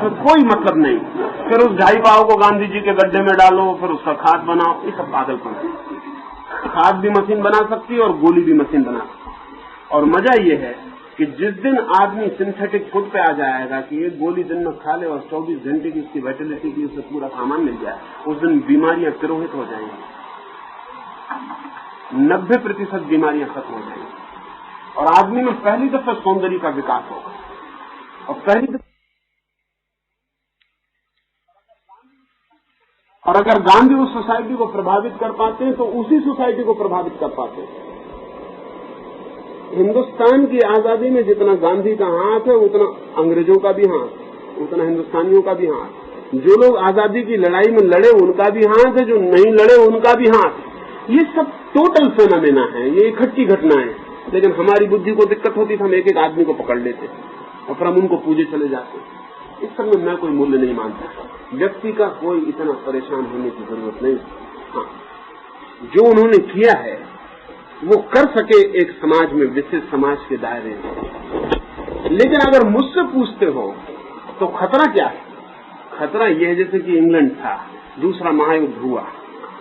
तो कोई मतलब नहीं। फिर उस 2.5 पाव को गांधी जी के गड्ढे में डालो, फिर उसका खाद बनाओ, ये सब पागलपन है। खाद भी मशीन बना सकती है और गोली भी मशीन बना सकती है। और मजा ये है कि जिस दिन आदमी सिंथेटिक फूड पे आ जाएगा कि एक गोली दिन में खा ले और 24 घंटे की उसकी वाइटलिटी की उसे पूरा सामान मिल जाए, उस दिन बीमारियां तिरोहित हो जाएंगी, 90% बीमारियां खत्म हो जाएंगी, और आदमी में पहली दफा सौंदर्य का विकास होगा। और अगर गांधी उस सोसाइटी को प्रभावित कर पाते हैं तो उसी सोसाइटी को प्रभावित कर पाते हैं। हिंदुस्तान की आजादी में जितना गांधी का हाथ है उतना अंग्रेजों का भी हाथ, उतना हिंदुस्तानियों का भी हाथ। जो लोग आजादी की लड़ाई में लड़े उनका भी हाथ है, जो नहीं लड़े उनका भी हाथ है। ये सब टोटल फेनोमेना है, ये इकट्ठी घटनाएं। लेकिन हमारी बुद्धि को दिक्कत होती, हम एक एक आदमी को पकड़ लेते और फिर हम उनको पूजे चले जाते। इस सब में मैं कोई मूल्य नहीं मानता। व्यक्ति का कोई इतना परेशान होने की जरूरत नहीं। हाँ, जो उन्होंने किया है वो कर सके एक समाज में, विशेष समाज के दायरे में। लेकिन अगर मुझसे पूछते हो तो खतरा क्या है? खतरा यह है जैसे कि इंग्लैंड था, दूसरा महायुद्ध हुआ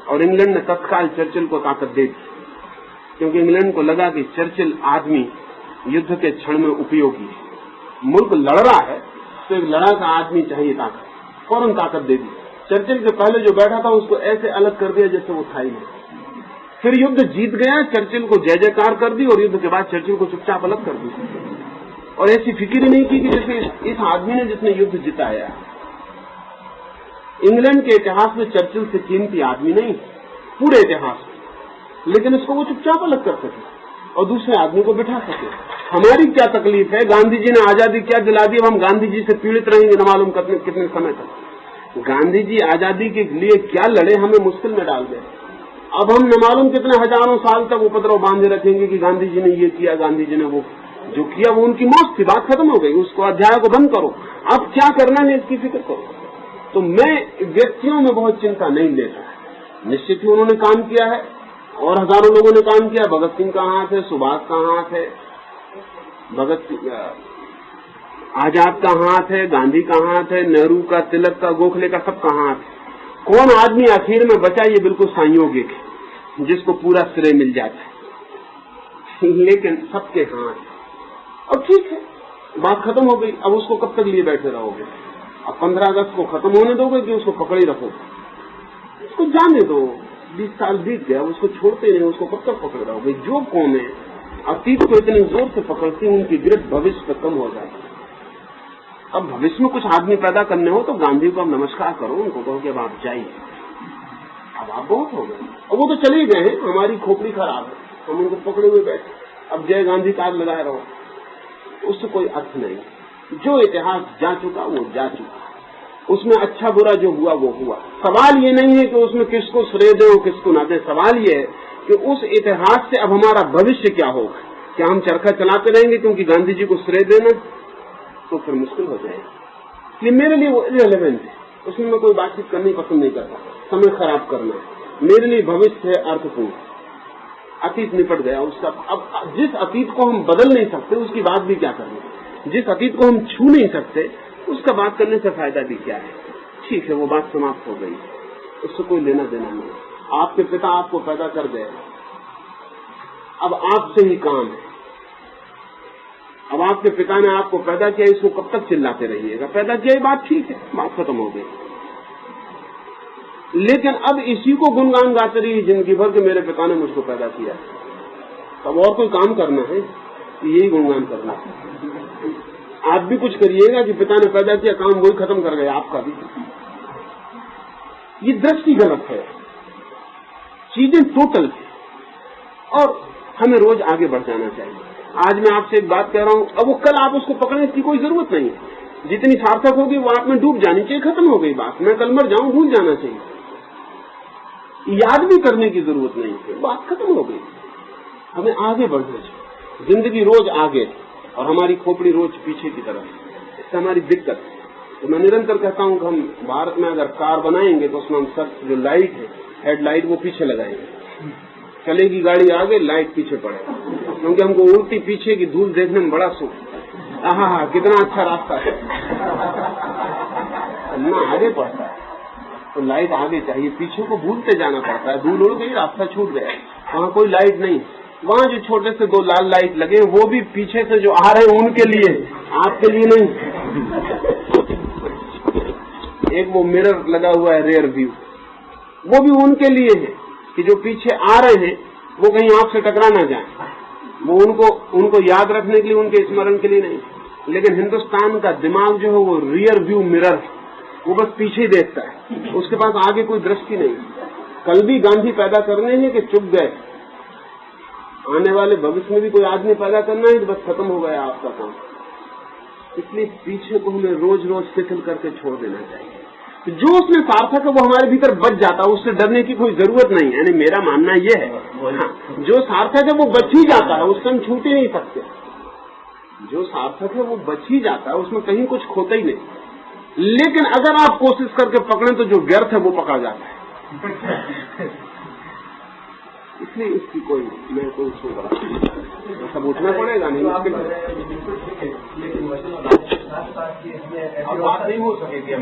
और इंग्लैंड ने तत्काल चर्चिल को ताकत दे दी, क्योंकि इंग्लैंड को लगा कि चर्चिल आदमी युद्ध के क्षण में उपयोगी है। मुल्क लड़ रहा है तो एक लड़ाका आदमी चाहिए, ताकत, फौरन ताकत दे दी। चर्चिल के पहले जो बैठा था उसको ऐसे अलग कर दिया जैसे वो था ही नहीं। फिर युद्ध जीत गया, चर्चिल को जय जयकार कर दी और युद्ध के बाद चर्चिल को चुपचाप अलग कर दी और ऐसी फिक्र ही नहीं की कि जैसे इस आदमी ने जिसने युद्ध जिताया। इंग्लैंड के इतिहास में चर्चिल से कीमती आदमी नहीं पूरे इतिहास में, लेकिन इसको वो चुपचाप अलग कर सके और दूसरे आदमी को बिठा सके। हमारी क्या तकलीफ है? गांधी जी ने आजादी क्या दिला दी, अब हम गांधी जी से पीड़ित रहेंगे न मालूम कितने समय तक। गांधी जी आजादी के लिए क्या लड़े, हमें मुश्किल में डाल गए। अब हम न मालूम कितने हजारों साल तक उपद्रव बांधे रखेंगे कि गांधी जी ने ये किया, गांधी जी ने वो जो किया, वो उनकी मौत थी, बात खत्म हो गई, उसको अध्याय को बंद करो। अब क्या करना है इसकी फिक्र करो। तो मैं व्यक्तियों में बहुत चिंता नहीं लेता। निश्चित ही उन्होंने काम किया है और हजारों लोगों ने काम किया। भगत सिंह का हाथ है, सुभाष का हाथ है, आजाद का हाथ है, गांधी का हाथ है, नेहरू का, तिलक का, गोखले का, सबका हाथ है। कौन आदमी आखिर में बचा ये बिल्कुल संयोगिक है, जिसको पूरा श्रेय मिल जाता है, लेकिन सबके हाथ। अब ठीक है, बात खत्म हो गई। अब उसको कब तक लिए बैठे रहोगे? अब 15 अगस्त को खत्म होने दोगे कि उसको पकड़े रखोगे? उसको जाने दो, 20 साल बीत गया, उसको छोड़ते नहीं, उसको कब तक पकड़े रहोगे? जो कौन है अतीत को इतने जोर से पकड़ती है, उनकी गिरफ्त भविष्य पे कम हो जाती है। अब भविष्य में कुछ आदमी पैदा करने हो तो गांधी को अब नमस्कार करो, उनको कहो कि अब आप जाइए, अब आप बहुत हो गए। अब वो तो चले गए हैं, हमारी खोपड़ी खराब है, हम उनको पकड़े हुए बैठे, अब जय गांधी कार्ड लगाए रहो, उससे कोई अर्थ नहीं। जो इतिहास जा चुका वो जा चुका, उसमें अच्छा बुरा जो हुआ वो हुआ। सवाल ये नहीं है कि उसमें किसको श्रेय दें और किसको ना दें, सवाल ये है कि उस इतिहास से अब हमारा भविष्य क्या होगा। क्या हम चरखा चलाते रहेंगे क्योंकि गांधी जी को श्रेय देना, तो फिर मुश्किल हो जाएगी। ये मेरे लिए वो इररिलेवेंट है, उसमें मैं कोई बातचीत करनी पसंद नहीं करता, समय खराब करना। मेरे लिए भविष्य है अर्थपूर्ण, अतीत निपट गया उसका। अब जिस अतीत को हम बदल नहीं सकते उसकी बात भी क्या करनी, जिस अतीत को हम छू नहीं सकते उसका बात करने से फायदा भी क्या है। ठीक है, वो बात समाप्त हो गई, उससे कोई लेना देना नहीं। आपके पिता आपको पैदा कर गए, अब आपसे ही काम है। अब आपके पिता ने आपको पैदा किया, इसको कब तक चिल्लाते रहिएगा? पैदा किया, बात ठीक है, बात खत्म हो गई। लेकिन अब इसी को गुणगान गाते रहिए जिंदगी भर के मेरे पिता ने मुझको पैदा किया। अब और कोई काम करना है, यही गुणगान करना है। आप भी कुछ करिएगा कि पिता ने पैदा किया, काम वही खत्म कर गए आपका भी। ये दृष्टि गलत है, चीजें टोटल है और हमें रोज आगे बढ़ जाना चाहिए। आज मैं आपसे एक बात कह रहा हूं, अब वो कल आप उसको पकड़ने की कोई जरूरत नहीं है। जितनी सार्थक होगी वो आप में डूब जानी चाहिए, खत्म हो गई बात। मैं कल मर जाऊं, भूल जाना चाहिए, याद भी करने की जरूरत नहीं है, बात खत्म हो गई। हमें आगे बढ़ना चाहिए, जिंदगी रोज आगे और हमारी खोपड़ी रोज पीछे की तरफ। इससे हमारी दिक्कत है। तो मैं निरंतर कहता हूं कि हम भारत में अगर कार बनाएंगे तो उसमें हम सब जो लाइट है, हेडलाइट, वो पीछे लगाएंगे। चलेगी गाड़ी आगे, लाइट पीछे पड़ेगा, क्योंकि हमको उल्टी पीछे की धूल देखने में बड़ा सुख। हाँ, कितना अच्छा रास्ता है, ना आगे पड़ता है तो लाइट आगे चाहिए, पीछे को भूलते जाना पड़ता है। धूल उड़ गई, रास्ता छूट गया, वहाँ कोई लाइट नहीं। वहाँ जो छोटे से 2 लाल लाइट लगे, वो भी पीछे से जो आ रहे हैं उनके लिए, आपके लिए नहीं। एक वो मिरर लगा हुआ है, रेयर व्यू, वो भी उनके लिए है कि जो पीछे आ रहे हैं वो कहीं आपसे टकरा ना जाए। वो उनको याद रखने के लिए, उनके स्मरण के लिए नहीं। लेकिन हिंदुस्तान का दिमाग जो है वो रियर व्यू मिरर, वो बस पीछे ही देखता है, उसके पास आगे कोई दृष्टि नहीं। कल भी गांधी पैदा करने हैं कि चुप गए, आने वाले भविष्य में भी कोई आदमी पैदा करना है कि बस खत्म हो गया आपका काम। इसलिए पीछे को हमें रोज रोज शिथिल करके छोड़ देना चाहिए। जो उसमें सार्थक है वो हमारे भीतर बच जाता है, उससे डरने की कोई जरूरत नहीं है। यानी मेरा मानना ये है, हाँ, जो सार्थक है वो बच ही जाता है, उससे हम छूट ही नहीं सकते। जो सार्थक है वो बच ही जाता है, उसमें कहीं कुछ खोता ही नहीं। लेकिन अगर आप कोशिश करके पकड़ें तो जो व्यर्थ है वो पकड़ जाता है। इसलिए इसकी कोई मैं कोई सोच सब उठना पड़ेगा नहीं, अब बात नहीं हो सकेगी।